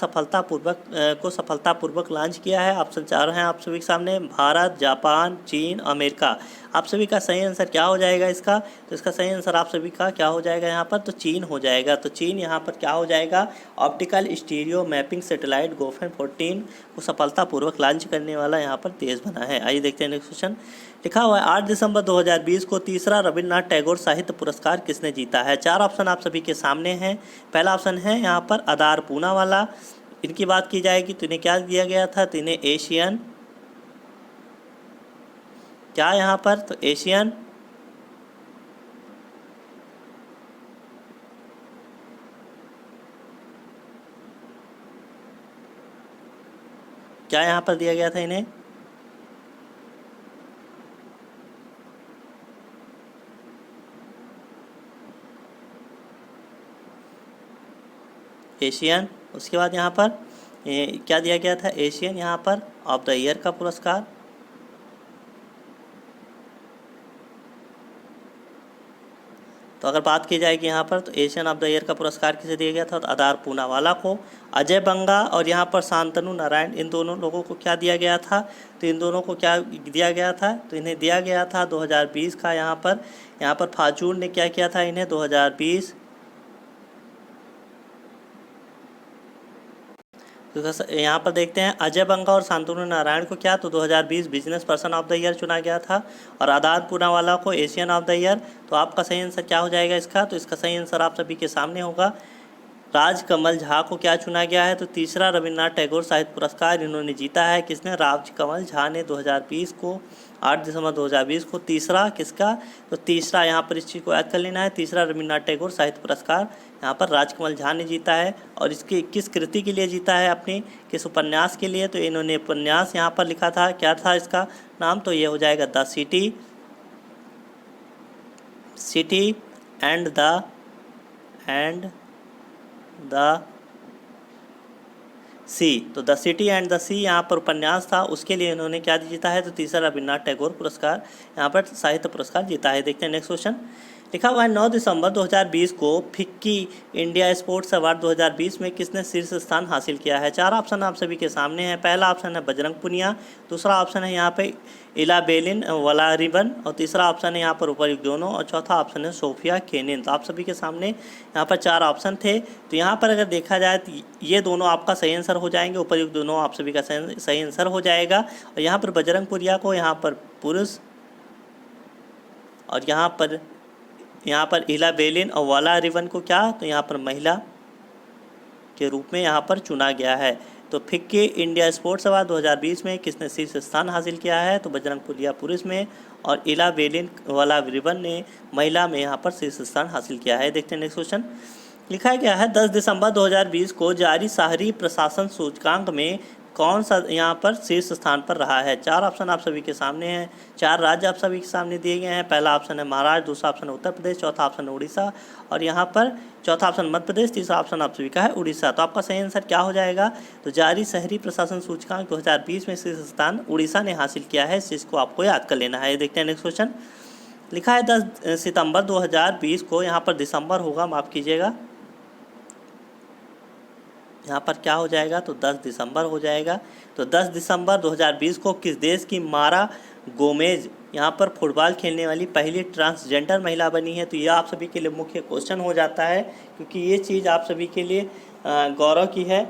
सफलतापूर्वक लॉन्च किया है। ऑप्शन 4 हैं आप सभी के सामने, भारत, जापान, चीन, अमेरिका। आप सभी का सही आंसर क्या हो जाएगा इसका? तो इसका सही आंसर आप सभी का क्या हो जाएगा यहाँ पर? तो चीन हो जाएगा। तो चीन यहाँ पर क्या हो जाएगा? ऑप्टिकल स्टीरियो मैपिंग सैटेलाइट गोफेन 14 को सफलतापूर्वक लॉन्च करने वाला यहाँ पर देश बना है। आइए देखते हैं नेक्स्ट क्वेश्चन। लिखा हुआ है 8 दिसंबर 2020 को तीसरा रविन्द्रनाथ टैगोर साहित्य पुरस्कार किसने जीता है? 4 ऑप्शन आप सभी के सामने हैं। पहला ऑप्शन है यहाँ पर आदार पूनावाला। इनकी बात की जाएगी तो इन्हें क्या दिया गया था? तो इन्हें एशियन, क्या यहाँ पर? तो एशियन क्या यहाँ पर दिया गया था इन्हें? एशियन। उसके बाद यहाँ पर क्या दिया गया था? एशियन यहाँ पर ऑफ द ईयर का पुरस्कार। तो अगर बात की जाएगी यहाँ पर तो एशियन ऑफ द ईयर का पुरस्कार किसे दिया गया था? तो आदार पूनावाला को। अजय बंगा और यहाँ पर शांतनु नारायण, इन दोनों लोगों को क्या दिया गया था? तो इन दोनों को क्या दिया गया था? तो इन्हें दिया गया था 2020 का। यहाँ पर फॉर्च्यून ने क्या किया था इन्हें? 2020 तो यहाँ पर देखते हैं अजय बंगा और शांतनु नारायण को क्या? तो 2020 business person of the year चुना गया था और आदार पूनावाला को एशियन ऑफ द ईयर। तो आपका सही आंसर क्या हो जाएगा इसका? तो इसका सही आंसर आप सभी के सामने होगा। राजकमल झा को क्या चुना गया है? तो तीसरा रविन्द्रनाथ टैगोर साहित्य पुरस्कार इन्होंने जीता है। किसने? राजकमल झा ने 2020 को, 8 दिसंबर 2020 को। तीसरा किसका? तो तीसरा यहाँ पर इस चीज़ को याद कर लेना है, तीसरा रविन्द्रनाथ टैगोर साहित्य पुरस्कार यहाँ पर राजकमल झा ने जीता है। और इसकी किस कृति के लिए जीता है? अपनी किस उपन्यास के लिए? तो इन्होंने उपन्यास यहाँ पर लिखा था, क्या था इसका नाम? तो ये हो जाएगा द सिटी एंड द सी। तो द सिटी एंड द सी यहाँ पर उपन्यास था, उसके लिए इन्होंने क्या जीता है? तो तीसरा रविन्द्रनाथ टैगोर पुरस्कार यहाँ पर साहित्य पुरस्कार जीता है। देखते हैं नेक्स्ट क्वेश्चन। लिखा हुआ है 9 दिसंबर 2020 को फिक्की इंडिया स्पोर्ट्स अवार्ड 2020 में किसने शीर्ष स्थान हासिल किया है? 4 ऑप्शन आप सभी के सामने हैं। पहला ऑप्शन है बजरंग पुनिया, दूसरा ऑप्शन है यहाँ पे इलाबेलिन वलारिवन और तीसरा ऑप्शन है यहाँ पर उपर्युक्त दोनों और चौथा ऑप्शन है सोफिया केनिन। तो आप सभी के सामने यहाँ पर 4 ऑप्शन थे। तो यहाँ पर अगर देखा जाए तो ये दोनों आपका सही आंसर हो जाएंगे, उपर्युक्त दोनों आप सभी का सही आंसर हो जाएगा। और यहाँ पर बजरंग पुनिया को यहाँ पर पुरुष और यहाँ पर इलाबेलिन और वलारिवन को क्या? तो यहाँ पर महिला के रूप में यहाँ पर चुना गया है। तो फिक्की इंडिया स्पोर्ट्स अवार्ड 2020 में किसने शीर्ष स्थान हासिल किया है? तो बजरंग पुनिया पुरुष में और इलाबेलिन वलारिवन ने महिला में यहाँ पर शीर्ष स्थान हासिल किया है। देखते हैं नेक्स्ट क्वेश्चन। लिखा गया है 10 दिसंबर 2020 को जारी शहरी प्रशासन सूचकांक में कौन सा यहाँ पर शीर्ष स्थान पर रहा है? 4 ऑप्शन आप सभी के सामने हैं, 4 राज्य आप सभी के सामने दिए गए हैं। पहला ऑप्शन है महाराष्ट्र, दूसरा ऑप्शन है उत्तर प्रदेश, चौथा ऑप्शन है उड़ीसा और यहाँ पर चौथा ऑप्शन मध्य प्रदेश, तीसरा ऑप्शन आप सभी का है उड़ीसा। तो आपका सही आंसर क्या हो जाएगा? तो जारी शहरी प्रशासन सूचकांक 2020 में शीर्ष स्थान उड़ीसा ने हासिल किया है। इस चीज़ को आपको याद कर लेना है। देखते हैं नेक्स्ट क्वेश्चन। लिखा है 10 सितंबर 2020 को, यहाँ पर दिसंबर होगा, माफ़ कीजिएगा, यहाँ पर क्या हो जाएगा? तो 10 दिसंबर हो जाएगा। तो 10 दिसंबर 2020 को किस देश की मारा गोमेज यहाँ पर फुटबॉल खेलने वाली पहली ट्रांसजेंडर महिला बनी है? तो यह आप सभी के लिए मुख्य क्वेश्चन हो जाता है क्योंकि ये चीज़ आप सभी के लिए गौरव की है।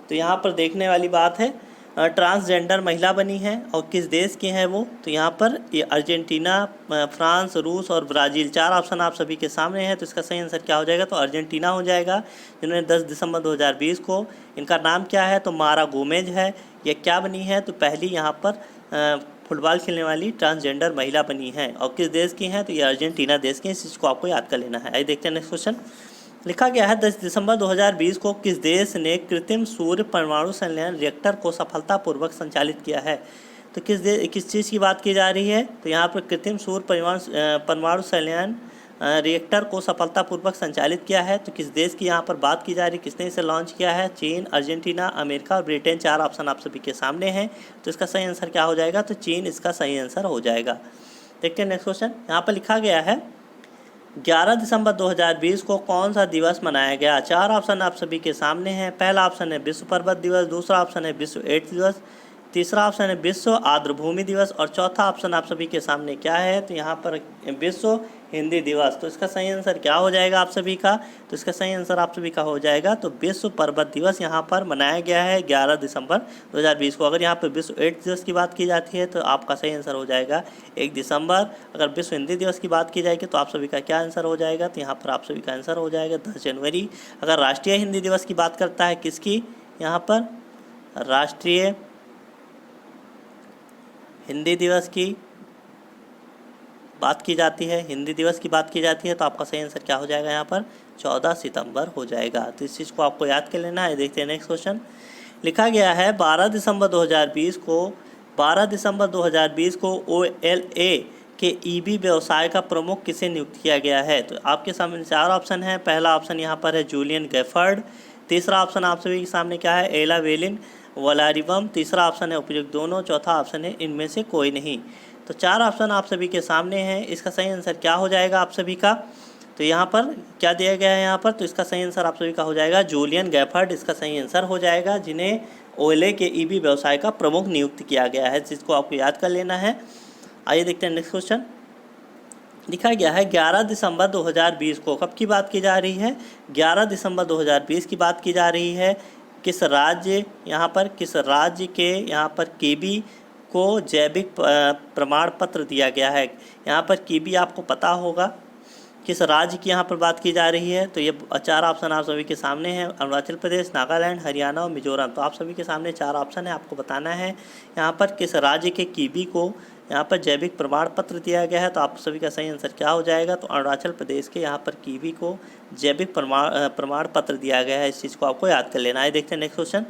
तो यहाँ पर देखने वाली बात है। ट्रांसजेंडर महिला बनी है और किस देश की है वो, तो यहाँ पर ये अर्जेंटीना, फ्रांस, रूस और ब्राज़ील, 4 ऑप्शन आप सभी के सामने हैं। तो इसका सही आंसर क्या हो जाएगा, तो अर्जेंटीना हो जाएगा, जिन्होंने 10 दिसंबर 2020 को, इनका नाम क्या है, तो मारा गोमेज है। ये क्या बनी है, तो पहली यहाँ पर फुटबॉल खेलने वाली ट्रांसजेंडर महिला बनी है। और किस देश की है, तो ये अर्जेंटीना देश की है। इस चीज़ को आपको याद कर लेना है। आइए देखते हैं नेक्स्ट क्वेश्चन। लिखा गया है 10 दिसंबर 2020 को किस देश ने कृत्रिम सूर्य परमाणु संलयन रिएक्टर को सफलतापूर्वक संचालित किया है। तो किस चीज़ की बात की जा रही है, तो यहाँ पर कृत्रिम सूर्य परमाणु संलयन रिएक्टर को सफलतापूर्वक संचालित किया है। तो किस देश की यहाँ पर बात की जा रही है, किसने इसे लॉन्च किया है, चीन, अर्जेंटीना, अमेरिका और ब्रिटेन। 4 ऑप्शन आप सभी के सामने हैं। तो इसका सही आंसर क्या हो जाएगा, तो चीन इसका सही आंसर हो जाएगा। देखते हैं नेक्स्ट क्वेश्चन। यहाँ पर लिखा गया है 11 दिसंबर 2020 को कौन सा दिवस मनाया गया। 4 ऑप्शन आप सभी के सामने हैं। पहला ऑप्शन है विश्व पर्वत दिवस, दूसरा ऑप्शन है विश्व एड्स दिवस, तीसरा ऑप्शन है विश्व आर्द्रभूमि दिवस और चौथा ऑप्शन आप सभी के सामने क्या है, तो यहाँ पर विश्व हिंदी दिवस। तो इसका सही आंसर क्या हो जाएगा आप सभी का, तो इसका सही आंसर आप सभी का हो जाएगा तो विश्व पर्वत दिवस यहाँ पर मनाया गया है 11 दिसंबर 2020 को। अगर यहाँ पर विश्व एड्स दिवस की बात की जाती है तो आपका सही आंसर हो जाएगा 1 दिसंबर। अगर विश्व हिंदी दिवस की बात की जाएगी तो आप सभी का क्या आंसर हो जाएगा, तो यहाँ पर आप सभी का आंसर हो जाएगा 10 जनवरी। अगर राष्ट्रीय हिंदी दिवस की बात करता है किसकी, यहाँ पर राष्ट्रीय हिंदी दिवस की बात की जाती है, हिंदी दिवस की बात की जाती है, तो आपका सही आंसर क्या हो जाएगा, यहाँ पर 14 सितंबर हो जाएगा। तो इस चीज़ को आपको याद कर लेना है। देखते हैं नेक्स्ट क्वेश्चन। लिखा गया है 12 दिसंबर 2020 को OLA के EV व्यवसाय का प्रमुख किसे नियुक्त किया गया है। तो आपके सामने 4 ऑप्शन हैं। पहला ऑप्शन यहाँ पर है जूलियन गैफर्ड, तीसरा ऑप्शन आप सभी के सामने क्या है, एला वेलिन वलारिवम, तीसरा ऑप्शन है उपयुक्त दोनों, चौथा ऑप्शन है इनमें से कोई नहीं। तो 4 ऑप्शन आप सभी के सामने हैं। इसका सही आंसर क्या हो जाएगा आप सभी का, तो यहाँ पर क्या दिया गया है यहाँ पर, तो इसका सही आंसर आप सभी का हो जाएगा जूलियन गैफर्ड इसका सही आंसर हो जाएगा, जिन्हें ओएलए के EV व्यवसाय का प्रमुख नियुक्त किया गया है, जिसको आपको याद कर लेना है। आइए देखते हैं नेक्स्ट क्वेश्चन। लिखा गया है 11 दिसंबर 2020 को कब की बात की जा रही है, 11 दिसंबर 2020 की बात की जा रही है। किस राज्य के यहाँ पर कीवी को जैविक प्रमाण पत्र दिया गया है। यहाँ पर कीवी आपको पता होगा किस राज्य की यहाँ पर बात की जा रही है, तो ये 4 ऑप्शन आप सभी के सामने हैं, अरुणाचल प्रदेश, नागालैंड, हरियाणा और मिजोरम। तो आप सभी के सामने 4 ऑप्शन है, आपको बताना है यहाँ पर किस राज्य के कीवी को यहाँ पर जैविक प्रमाण पत्र दिया गया है। तो आप सभी का सही आंसर क्या हो जाएगा, तो अरुणाचल प्रदेश के यहाँ पर कीवी को जैविक प्रमाण पत्र दिया गया है। इस चीज़ को आपको याद कर लेना है। देखते हैं नेक्स्ट क्वेश्चन।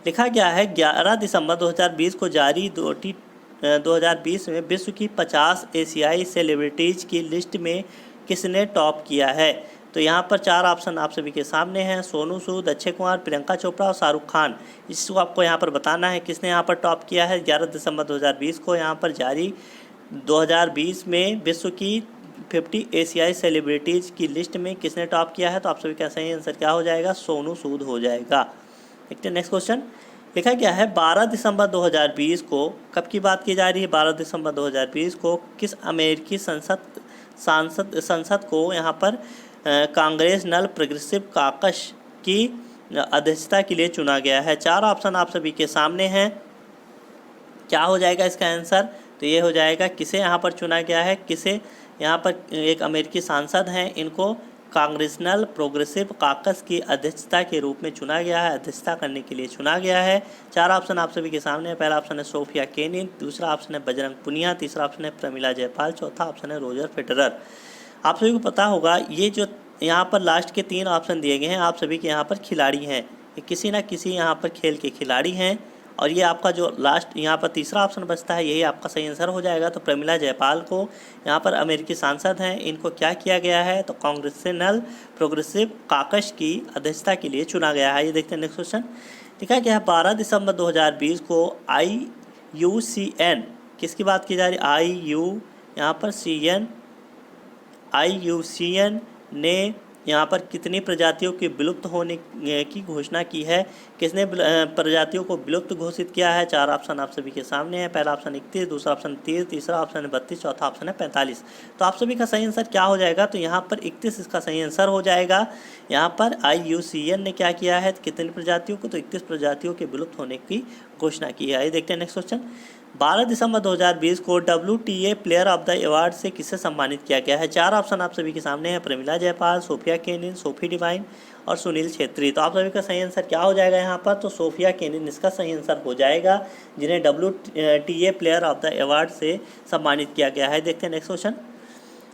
लिखा गया है 11 दिसंबर 2020 को जारी 2020 में विश्व की 50 एशियाई सेलिब्रिटीज़ की लिस्ट में किसने टॉप किया है। तो यहाँ पर 4 ऑप्शन आप सभी के सामने हैं, सोनू सूद, अक्षय कुमार, प्रियंका चोपड़ा और शाहरुख खान। इसको आपको यहाँ पर बताना है किसने यहाँ पर टॉप किया है। 11 दिसंबर 2020 को यहाँ पर जारी 2020 में विश्व की 50 एशियाई सेलिब्रिटीज़ की लिस्ट में किसने टॉप किया है, तो आप सभी का सही आंसर क्या हो जाएगा, सोनू सूद हो जाएगा। देखते हैं नेक्स्ट क्वेश्चन। लिखा गया है 12 दिसंबर 2020 को कब की बात की जा रही है, 12 दिसंबर 2020 को किस अमेरिकी संसद को यहाँ पर कांग्रेसनल प्रोग्रेसिव कॉकस की अध्यक्षता के लिए चुना गया है। 4 ऑप्शन आप सभी के सामने हैं, क्या हो जाएगा इसका आंसर, तो ये हो जाएगा किसे यहाँ पर चुना गया है, किसे यहाँ पर एक अमेरिकी सांसद हैं, इनको कांग्रेसनल प्रोग्रेसिव कॉकस की अध्यक्षता के रूप में चुना गया है, अध्यक्षता करने के लिए चुना गया है। 4 ऑप्शन आप सभी के सामने है। पहला ऑप्शन है सोफिया केनिन, दूसरा ऑप्शन है बजरंग पुनिया, तीसरा ऑप्शन है प्रमिला जयपाल, चौथा ऑप्शन है रोजर फेडरर। आप सभी को पता होगा ये जो यहाँ पर लास्ट के 3 ऑप्शन दिए गए हैं, आप सभी के यहाँ पर खिलाड़ी हैं, ये किसी न किसी यहाँ पर खेल के खिलाड़ी हैं, और ये आपका जो लास्ट यहाँ पर तीसरा ऑप्शन बचता है यही आपका सही आंसर हो जाएगा। तो प्रमिला जयपाल को यहाँ पर अमेरिकी सांसद हैं, इनको क्या किया गया है, तो कांग्रेसनल प्रोग्रेसिव कॉकस की अध्यक्षता के लिए चुना गया है। ये देखते हैं नेक्स्ट क्वेश्चन। लिखा गया है 12 दिसंबर 2020 को IUCN किसकी बात की जा रही है, IUCN ने यहाँ पर कितनी प्रजातियों के विलुप्त होने की घोषणा की है, किसने प्रजातियों को विलुप्त घोषित किया है। 4 ऑप्शन आप सभी के सामने है। पहला ऑप्शन 31, दूसरा ऑप्शन 30, तीसरा ऑप्शन है 32, चौथा ऑप्शन है 45। तो आप सभी का सही आंसर क्या हो जाएगा, तो यहाँ पर 31 इसका सही आंसर हो जाएगा। यहाँ पर IUCN ने क्या किया है, कितनी प्रजातियों को, तो 31 प्रजातियों के विलुप्त होने की घोषणा की है। देखते हैं नेक्स्ट क्वेश्चन। 12 दिसंबर 2020 को WTA player of the award से किसे सम्मानित किया गया है। 4 ऑप्शन आप सभी के सामने हैं। Pramila Jaipal, Sofia Kenin, Sophie Devine और सुनील छेत्री। तो आप सभी का सही आंसर क्या हो जाएगा यहाँ पर, तो सोफिया केनिन इसका सही आंसर हो जाएगा, जिन्हें WTA player of the award से सम्मानित किया गया है। देखते हैं नेक्स्ट क्वेश्चन।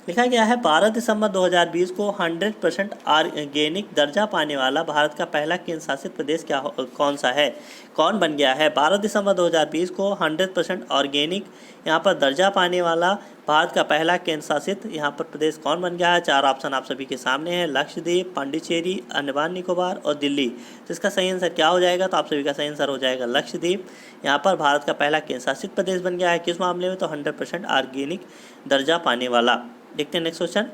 लिखा गया है 12 दिसंबर 2020 को 100% ऑर्गेनिक दर्जा पाने वाला भारत का पहला केंद्र शासित प्रदेश कौन सा है, कौन बन गया है। 12 दिसंबर 2020 को 100% ऑर्गेनिक यहाँ पर दर्जा पाने वाला भारत का पहला केंद्र शासित यहाँ पर प्रदेश कौन बन गया है। 4 ऑप्शन आप सभी के सामने हैं। लक्षद्वीप, पांडिचेरी, अंडमान निकोबार और दिल्ली। तो इसका सही आंसर क्या हो जाएगा, तो आप सभी का सही आंसर हो जाएगा लक्षद्वीप। यहाँ पर भारत का पहला केंद्र शासित प्रदेश बन गया है। किस मामले में, तो 100% ऑर्गेनिक दर्जा पाने वाला। देखते हैं नेक्स्ट क्वेश्चन।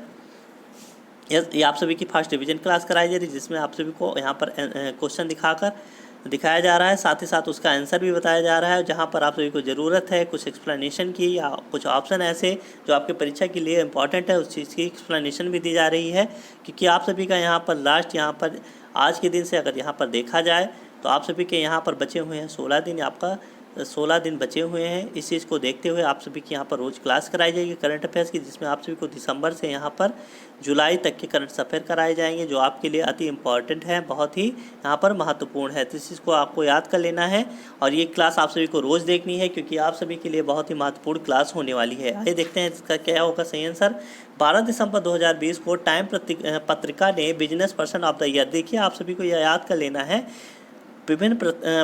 ये आप सभी की फर्स्ट डिवीजन क्लास कराई जा रही है, जिसमें आप सभी को यहाँ पर क्वेश्चन दिखाया जा रहा है, साथ ही साथ उसका आंसर भी बताया जा रहा है। जहाँ पर आप सभी को ज़रूरत है कुछ एक्सप्लेनेशन की या कुछ ऑप्शन ऐसे जो आपके परीक्षा के लिए इंपॉर्टेंट है, उस चीज़ की एक्सप्लेनेशन भी दी जा रही है। क्योंकि आप सभी का यहाँ पर लास्ट यहाँ पर आज के दिन से अगर यहाँ पर देखा जाए तो आप सभी के यहाँ पर बचे हुए हैं 16 दिन, आपका 16 दिन बचे हुए हैं। इस चीज़ को देखते हुए आप सभी की यहाँ पर रोज़ क्लास कराई जाएगी करंट अफेयर्स की, जिसमें आप सभी को दिसंबर से यहाँ पर जुलाई तक के करंट अफेयर कराए जाएंगे, जो आपके लिए अति इम्पॉर्टेंट है, बहुत ही यहाँ पर महत्वपूर्ण है। तो इस चीज़ को आपको याद कर लेना है और ये क्लास आप सभी को रोज़ देखनी है, क्योंकि आप सभी के लिए बहुत ही महत्वपूर्ण क्लास होने वाली है। आइए देखते हैं इसका क्या होगा सही आंसर। 12 दिसंबर 2020 को टाइम पत्रिका ने business person of the year, देखिए आप सभी को यह याद कर लेना है, विभिन्न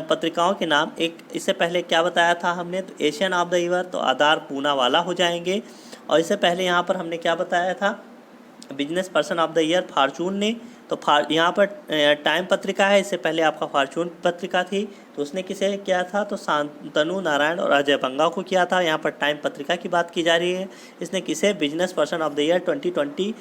पत्रिकाओं के नाम। एक इससे पहले क्या बताया था हमने, तो एशियन ऑफ द ईयर तो आधार पूनावाला हो जाएंगे। और इससे पहले यहाँ पर हमने क्या बताया था, business person of the year Fortune ने, तो यहाँ पर टाइम पत्रिका है, इससे पहले आपका फॉर्चून पत्रिका थी, तो उसने किसे किया था, तो शांतनु नारायण और अजय बंगा को किया था। यहाँ पर टाइम पत्रिका की बात की जा रही है, इसने किसे business person of the year 2020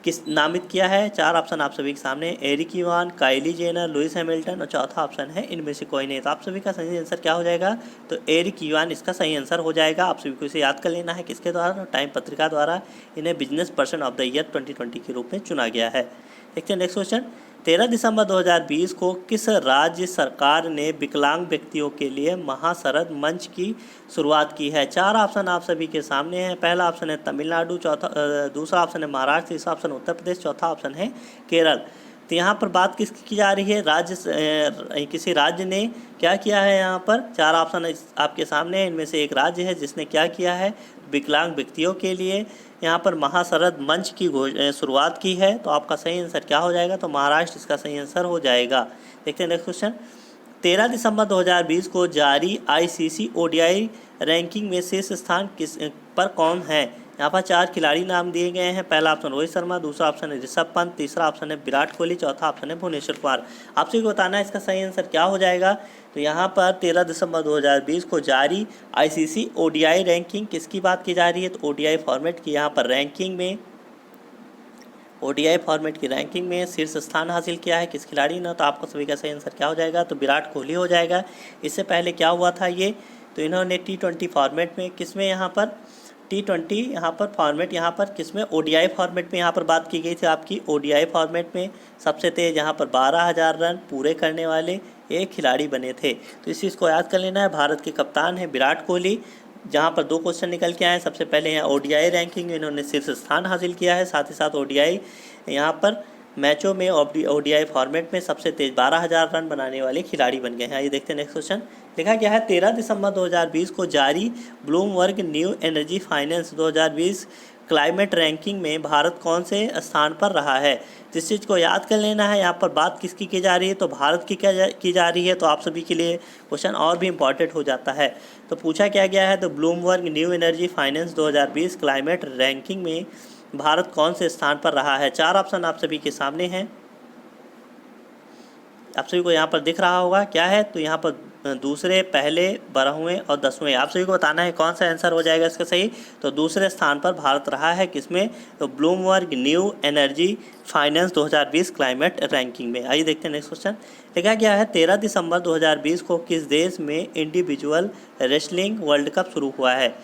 किस नामित किया है। 4 ऑप्शन आप सभी के सामने, Eric Yuan, Kylie Jenner, Lewis Hamilton और चौथा ऑप्शन है इनमें से कोई नहीं। तो आप सभी का सही आंसर क्या हो जाएगा, तो एरिक इवान इसका सही आंसर हो जाएगा। आप सभी को इसे याद कर लेना है, किसके द्वारा, टाइम पत्रिका द्वारा इन्हें business person of the year 2020 के रूप में चुना गया है। देखते हैं नेक्स्ट क्वेश्चन। 13 दिसंबर 2020 को किस राज्य सरकार ने विकलांग व्यक्तियों के लिए महाशरद मंच की शुरुआत की है। 4 ऑप्शन आप सभी के सामने हैं। पहला ऑप्शन है तमिलनाडु, दूसरा ऑप्शन है महाराष्ट्र, तीसरा ऑप्शन उत्तर प्रदेश, चौथा ऑप्शन है केरल। तो यहाँ पर बात किसकी की जा रही है, किसी राज्य ने क्या किया है। यहाँ पर 4 ऑप्शन आपके सामने हैं, इनमें से एक राज्य है जिसने क्या किया है, विकलांग व्यक्तियों के लिए यहाँ पर महाशरद मंच की शुरुआत की है। तो आपका सही आंसर क्या हो जाएगा, तो महाराष्ट्र इसका सही आंसर हो जाएगा। देखते हैं नेक्स्ट क्वेश्चन। 13 दिसंबर 2020 को जारी ICC ODI रैंकिंग में शीर्ष स्थान किस पर कौन है। यहाँ पर 4 खिलाड़ी नाम दिए गए हैं। पहला ऑप्शन रोहित शर्मा, दूसरा ऑप्शन है ऋषभ पंत, तीसरा ऑप्शन है विराट कोहली, चौथा ऑप्शन है भुवनेश्वर कुमार। आपसे बताना है इसका सही आंसर क्या हो जाएगा। तो यहाँ पर 13 दिसंबर 2020 को जारी ICC ODI रैंकिंग किसकी बात की जा रही है, तो ODI फॉर्मेट की यहाँ पर रैंकिंग में, ODI फॉर्मेट की रैंकिंग में शीर्ष स्थान हासिल किया है किस खिलाड़ी ने। तो आपको सभी का सही आंसर क्या हो जाएगा, तो विराट कोहली हो जाएगा। इससे पहले क्या हुआ था ये, तो इन्होंने T20 फॉर्मेट में, किसमें यहाँ पर T20 यहाँ पर फॉर्मेट, यहाँ पर किसमें ODI फॉर्मेट में यहाँ पर बात की गई थी आपकी। ODI फॉर्मेट में सबसे तेज़ यहाँ पर 12,000 रन पूरे करने वाले एक खिलाड़ी बने थे। तो इस चीज़ को याद कर लेना है। भारत के कप्तान हैं विराट कोहली। जहाँ पर 2 क्वेश्चन निकल के आए, सबसे पहले यहाँ ODI रैंकिंग में इन्होंने शीर्ष स्थान हासिल किया है, साथ ही साथ ODI यहाँ पर मैचों में ODI फॉर्मेट में सबसे तेज़ 12,000 रन बनाने वाले खिलाड़ी बन गए हैं। ये देखते हैं नेक्स्ट क्वेश्चन। लिखा गया है 13 दिसंबर 2020 को जारी Bloomberg new energy finance 2020 climate ranking में भारत कौन से स्थान पर रहा है। जिस चीज़ को याद कर लेना है, यहाँ पर बात किसकी की जा रही है, तो भारत की की जा रही है। तो आप सभी के लिए क्वेश्चन और भी इम्पॉर्टेंट हो जाता है। तो पूछा क्या गया है, तो Bloomberg new energy finance 2020 climate ranking में भारत कौन से स्थान पर रहा है। 4 ऑप्शन आप सभी के सामने हैं, आप सभी को यहाँ पर दिख रहा होगा क्या है, तो यहाँ पर दूसरे, पहले, 12वें और 10वें। आप सभी को बताना है कौन सा आंसर हो जाएगा इसका सही। तो दूसरे स्थान पर भारत रहा है किसमें, तो Bloomberg new energy finance 2020 climate ranking में। आइए देखते हैं नेक्स्ट क्वेश्चन। लिखा गया है 13 दिसंबर 2020 को किस देश में इंडिविजुअल रेसलिंग वर्ल्ड कप शुरू हुआ है।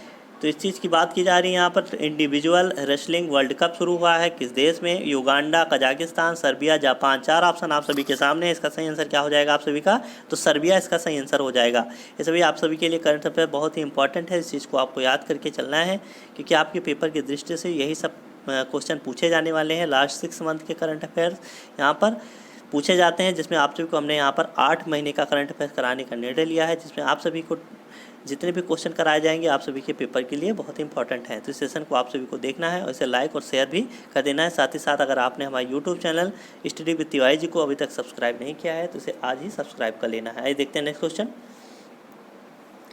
तो इस चीज़ की बात की जा रही है यहाँ पर। इंडिविजुअल रेसलिंग वर्ल्ड कप शुरू हुआ है किस देश में, Uganda, Kazakhstan, Serbia, Japan. 4 option आप सभी के सामने है। इसका सही आंसर क्या हो जाएगा आप सभी का, तो सर्बिया इसका सही आंसर हो जाएगा। ये सभी आप सभी के लिए करंट अफेयर बहुत ही इंपॉर्टेंट है। इस चीज़ को आपको याद करके चलना है क्योंकि आपके पेपर की दृष्टि से यही सब क्वेश्चन पूछे जाने वाले हैं। लास्ट 6 मंथ के करंट अफेयर्स यहाँ पर पूछे जाते हैं, जिसमें आप सभी को हमने यहाँ पर 8 महीने का करंट अफेयर कराने का निर्णय लिया है, जिसमें आप सभी को जितने भी क्वेश्चन कराए जाएंगे आप सभी के पेपर के लिए बहुत इंपॉर्टेंट है। तो इस सेशन को आप सभी को देखना है और इसे लाइक और शेयर भी कर देना है। साथ ही साथ अगर आपने हमारे YouTube channel study with Tiwari ji को अभी तक सब्सक्राइब नहीं किया है तो इसे आज ही सब्सक्राइब कर लेना है। आइए देखते हैं नेक्स्ट क्वेश्चन।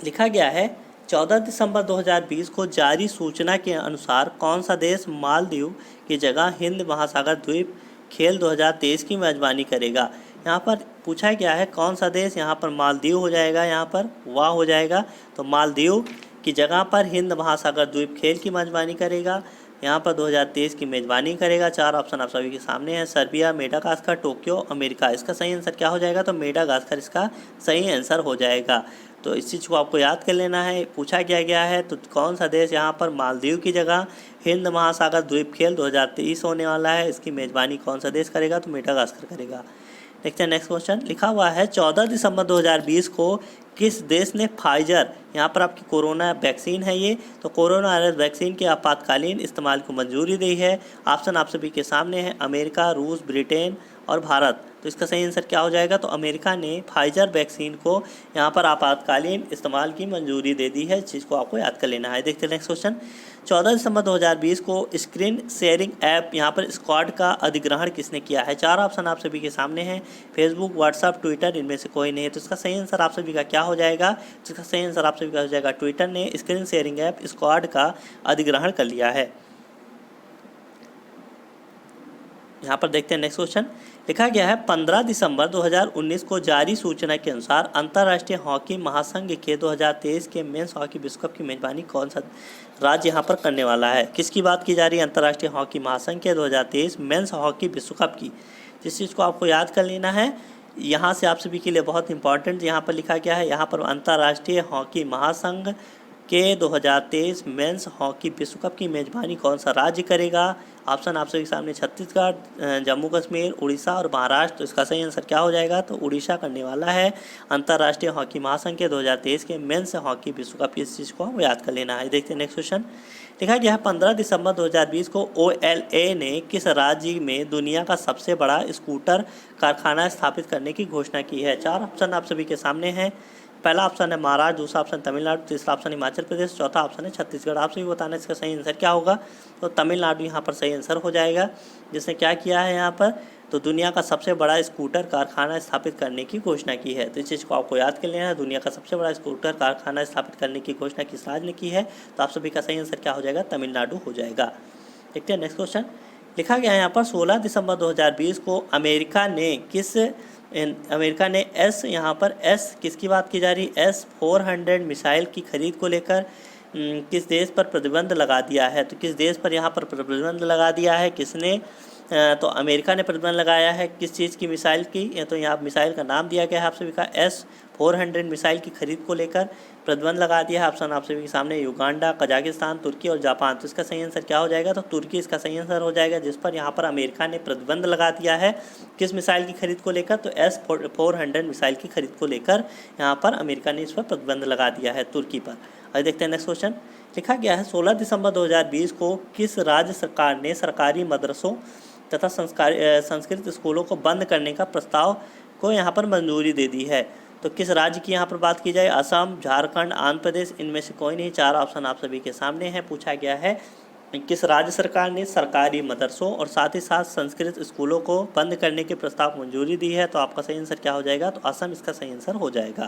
लिखा गया है 14 दिसंबर 2020 को जारी सूचना के अनुसार कौन सा देश मालदीव की जगह हिंद महासागर द्वीप खेल 2023 की मेजबानी करेगा। यहाँ पर पूछा गया है कौन सा देश, यहाँ पर मालदीव हो जाएगा, यहाँ पर वाह हो जाएगा। तो मालदीव की जगह पर हिंद महासागर द्वीप खेल की मेजबानी करेगा, यहाँ पर 2023 की मेजबानी करेगा। 4 ऑप्शन आप सभी के सामने हैं, सर्बिया, मेडागास्कर, टोक्यो, अमेरिका। इसका सही आंसर क्या हो जाएगा, तो मेडागास्कर इसका सही आंसर हो जाएगा। तो इस चीज़ को आपको याद कर लेना है। पूछा गया है तो कौन सा देश यहाँ पर मालदीव की जगह हिंद महासागर द्वीप खेल 2023 होने वाला है, इसकी मेजबानी कौन सा देश करेगा, तो मेडागास्कर करेगा। देखते हैं नेक्स्ट क्वेश्चन। लिखा हुआ है 14 दिसंबर 2020 को किस देश ने फाइजर, यहाँ पर आपकी कोरोना वैक्सीन है ये, तो कोरोना वायरस वैक्सीन के आपातकालीन इस्तेमाल को मंजूरी दी है। ऑप्शन आप सभी के सामने है, अमेरिका, रूस, ब्रिटेन और भारत। तो इसका सही आंसर क्या हो जाएगा, तो अमेरिका ने फाइजर वैक्सीन को यहाँ पर आपातकालीन इस्तेमाल की मंजूरी दे दी है। इस चीज़ को आपको याद कर लेना है। देखते हैं नेक्स्ट क्वेश्चन। 14 दिसंबर 2020 को स्क्रीन शेयरिंग ऐप यहाँ पर स्क्वाड का अधिग्रहण किसने किया है। 4 ऑप्शन आप सभी के सामने हैं, फेसबुक, व्हाट्सअप, ट्विटर, इनमें से कोई नहीं है। तो इसका सही आंसर आप सभी का क्या हो जाएगा, जिसका सही आंसर आप सभी का हो जाएगा ट्विटर ने स्क्रीन शेयरिंग ऐप स्क्वाड का अधिग्रहण कर लिया है। यहाँ पर देखते हैं नेक्स्ट क्वेश्चन। लिखा गया है 15 दिसंबर 2019 को जारी सूचना के अनुसार अंतर्राष्ट्रीय हॉकी महासंघ के 2023 के मेंस हॉकी विश्व कप की मेजबानी कौन सा राज्य यहाँ पर करने वाला है। किसकी बात की जा रही है, अंतर्राष्ट्रीय हॉकी महासंघ के 2023 मेंस हॉकी विश्व कप की। जिस चीज़ को आपको याद कर लेना है, यहाँ से आप सभी के लिए बहुत इंपॉर्टेंट यहाँ पर लिखा गया है, यहाँ पर अंतर्राष्ट्रीय हॉकी महासंघ के 2023 मेंस हॉकी विश्व कप की मेजबानी कौन सा राज्य करेगा। ऑप्शन आप सभी के सामने छत्तीसगढ़, जम्मू कश्मीर, उड़ीसा और महाराष्ट्र। तो इसका सही आंसर क्या हो जाएगा, तो उड़ीसा करने वाला है अंतर्राष्ट्रीय हॉकी महासंघ के 2023 के मेंस हॉकी विश्व कप। इस चीज़ को आपको याद कर लेना है। देखते हैं नेक्स्ट क्वेश्चन। लिखा गया है 15 दिसंबर 2020 को OLA ने किस राज्य में दुनिया का सबसे बड़ा स्कूटर कारखाना स्थापित करने की घोषणा की है। 4 ऑप्शन आप सभी के सामने हैं। पहला ऑप्शन है महाराष्ट्र, दूसरा ऑप्शन तमिलनाडु, तीसरा ऑप्शन हिमाचल प्रदेश, चौथा ऑप्शन है छत्तीसगढ़। आप सभी बताना इसका सही आंसर क्या होगा, तो तमिलनाडु यहाँ पर सही आंसर हो जाएगा। जिसने क्या किया है यहाँ पर, तो दुनिया का सबसे बड़ा स्कूटर कारखाना स्थापित करने की घोषणा की है। तो इस चीज़ को आपको याद कर लेना है, दुनिया का सबसे बड़ा स्कूटर कारखाना स्थापित करने की घोषणा किस राज्य ने की है। तो आप सभी का सही आंसर क्या हो जाएगा, तमिलनाडु हो जाएगा। देखते हैं नेक्स्ट क्वेश्चन। लिखा गया है यहाँ पर 16 दिसंबर 2020 को अमेरिका ने एस, यहाँ पर एस किसकी बात की जा रही है, S-400 मिसाइल की खरीद को लेकर किस देश पर प्रतिबंध लगा दिया है। तो किस देश पर यहाँ पर प्रतिबंध लगा दिया है, किसने, तो अमेरिका ने प्रतिबंध लगाया है। किस चीज़ की मिसाइल की, तो यहाँ मिसाइल का नाम दिया गया है आप सभी का, S-400 मिसाइल की खरीद को लेकर प्रतिबंध लगा दिया है। ऑप्शन आप सभी के सामने युगांडा, कजाकिस्तान, तुर्की और जापान। तो इसका सही आंसर क्या हो जाएगा, तो तुर्की इसका सही आंसर हो जाएगा, जिस पर यहाँ पर अमेरिका ने प्रतिबंध लगा दिया है किस मिसाइल की खरीद को लेकर, तो S-400 मिसाइल की खरीद को लेकर यहाँ पर अमेरिका ने इस पर प्रतिबंध लगा दिया है तुर्की पर। अब देखते हैं नेक्स्ट क्वेश्चन। लिखा गया है 16 दिसंबर 2020 को किस राज्य सरकार ने सरकारी मदरसों तथा संस्कृत स्कूलों को बंद करने का प्रस्ताव को यहाँ पर मंजूरी दे दी है। तो किस राज्य की यहाँ पर बात की जाए, असम, झारखंड, आंध्र प्रदेश, इनमें से कोई नहीं। 4 ऑप्शन आप सभी के सामने हैं। पूछा गया है किस राज्य सरकार ने सरकारी मदरसों और साथ ही साथ संस्कृत स्कूलों को बंद करने के प्रस्ताव को मंजूरी दी है। तो आपका सही आंसर क्या हो जाएगा, तो असम इसका सही आंसर हो जाएगा।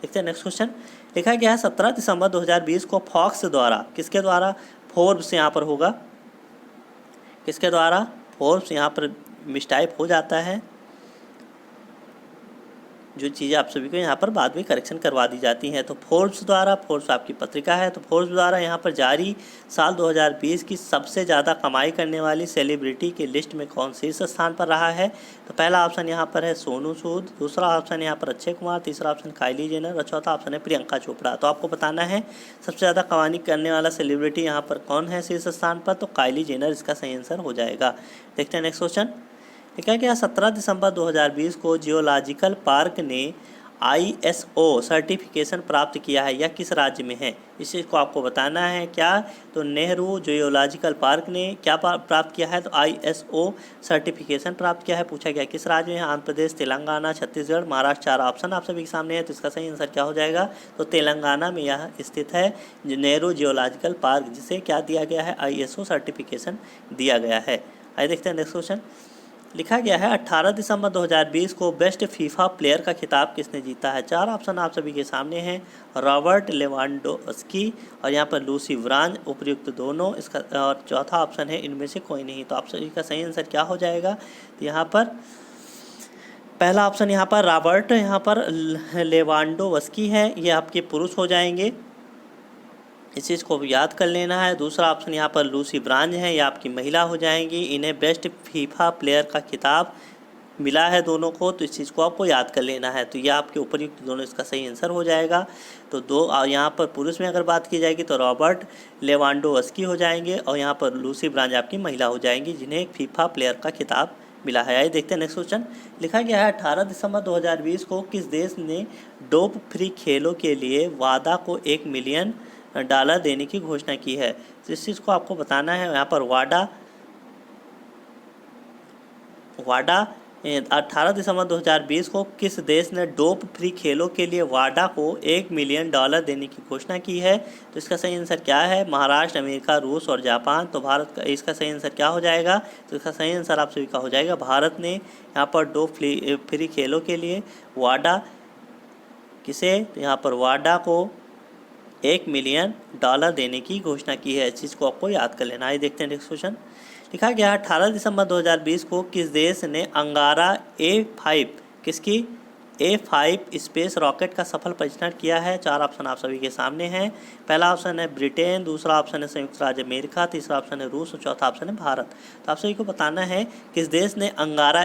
देखते हैं नेक्स्ट क्वेश्चन। लिखा गया है 17 दिसंबर 2020 को फॉक्स द्वारा, किसके द्वारा, फोर्ब्स यहाँ पर होगा, किसके द्वारा, फोर्ब्स यहाँ पर मिसटाइप हो जाता है, जो चीज़ें आप सभी को यहाँ पर बाद में करेक्शन करवा दी जाती हैं। तो फोर्ब्स द्वारा, फोर्ब्स आपकी पत्रिका है, तो फोर्ब्स द्वारा यहाँ पर जारी साल 2020 की सबसे ज़्यादा कमाई करने वाली सेलिब्रिटी की लिस्ट में कौन शीर्ष स्थान पर रहा है? तो पहला ऑप्शन यहाँ पर है सोनू सूद, दूसरा ऑप्शन यहाँ पर अक्षय कुमार, तीसरा ऑप्शन काइली जेनर और चौथा ऑप्शन है प्रियंका चोपड़ा। तो आपको बताना है सबसे ज़्यादा कमाई करने वाला सेलिब्रिटी यहाँ पर कौन है शीर्ष स्थान पर? तो काइली जेनर इसका सही आंसर हो जाएगा। देखते हैं नेक्स्ट क्वेश्चन। लिखा गया 17 दिसंबर 2020 को जियोलॉजिकल पार्क ने ISO सर्टिफिकेशन प्राप्त किया है, यह किस राज्य में है? इस चीज़ को आपको बताना है। क्या? तो नेहरू जियोलॉजिकल पार्क ने क्या प्राप्त किया है? तो ISO सर्टिफिकेशन प्राप्त किया है। पूछा गया किस राज्य में है? आंध्र प्रदेश, तेलंगाना, छत्तीसगढ़, महाराष्ट्र। 4 ऑप्शन आप सभी के सामने है, तो इसका सही आंसर क्या हो जाएगा? तो तेलंगाना में यह स्थित है नेहरू जियोलॉजिकल पार्क, जिसे क्या दिया गया है? ISO सर्टिफिकेशन दिया गया है। आइए देखते हैं नेक्स्ट क्वेश्चन। लिखा गया है 18 दिसंबर 2020 को बेस्ट फीफा प्लेयर का खिताब किसने जीता है? 4 ऑप्शन आप सभी के सामने हैं। रॉबर्ट लेवांडोव्स्की और यहाँ पर लूसी ब्रांज, उपयुक्त दोनों। इसका और चौथा ऑप्शन है इनमें से कोई नहीं। तो आप सभी का सही आंसर क्या हो जाएगा? तो यहाँ पर पहला ऑप्शन यहाँ पर रॉबर्ट यहाँ पर लेवांडोव्स्की है, ये आपके पुरुष हो जाएंगे, इस चीज़ को याद कर लेना है। दूसरा ऑप्शन यहाँ पर लूसी ब्रांज है, ये आपकी महिला हो जाएंगी, इन्हें बेस्ट फीफा प्लेयर का खिताब मिला है दोनों को, तो इस चीज़ को आपको याद कर लेना है। तो ये आपके उपयुक्त दोनों इसका सही आंसर हो जाएगा। तो दो यहाँ पर पुरुष में अगर बात की जाएगी तो रॉबर्ट लेवांडोव्स्की हो जाएंगे और यहाँ पर लूसी ब्रांज आपकी महिला हो जाएंगी, जिन्हें फीफा प्लेयर का खिताब मिला है। आइए देखते हैं नेक्स्ट क्वेश्चन। लिखा गया है 18 दिसंबर 2020 को किस देश ने डोप फ्री खेलों के लिए वाडा को $1 मिलियन देने की घोषणा की है? तो इस चीज़ को आपको बताना है। यहाँ पर वाडा 18 दिसंबर 2020 को किस देश ने डोप फ्री खेलों के लिए वाडा को $1 मिलियन देने की घोषणा की है? तो इसका सही आंसर क्या है? महाराष्ट्र, अमेरिका, रूस और जापान। तो भारत का इसका सही आंसर क्या हो जाएगा? तो इसका सही आंसर आप सभी का हो जाएगा भारत ने यहाँ पर डोप फ्री खेलों के लिए वाडा किसे? तो यहाँ पर वाडा को $1 मिलियन देने की घोषणा की है। इस चीज़ को आपको याद कर लेना है। देखते हैं नेक्स्ट क्वेश्चन। लिखा गया 18 दिसंबर 2020 को किस देश ने अंगारा A5 किसकी A5 स्पेस रॉकेट का सफल परीक्षण किया है? 4 ऑप्शन आप सभी के सामने हैं। पहला ऑप्शन है ब्रिटेन, दूसरा ऑप्शन है संयुक्त राज्य अमेरिका, तीसरा ऑप्शन है रूस और चौथा ऑप्शन है भारत। तो आप सभी को बताना है किस देश ने अंगारा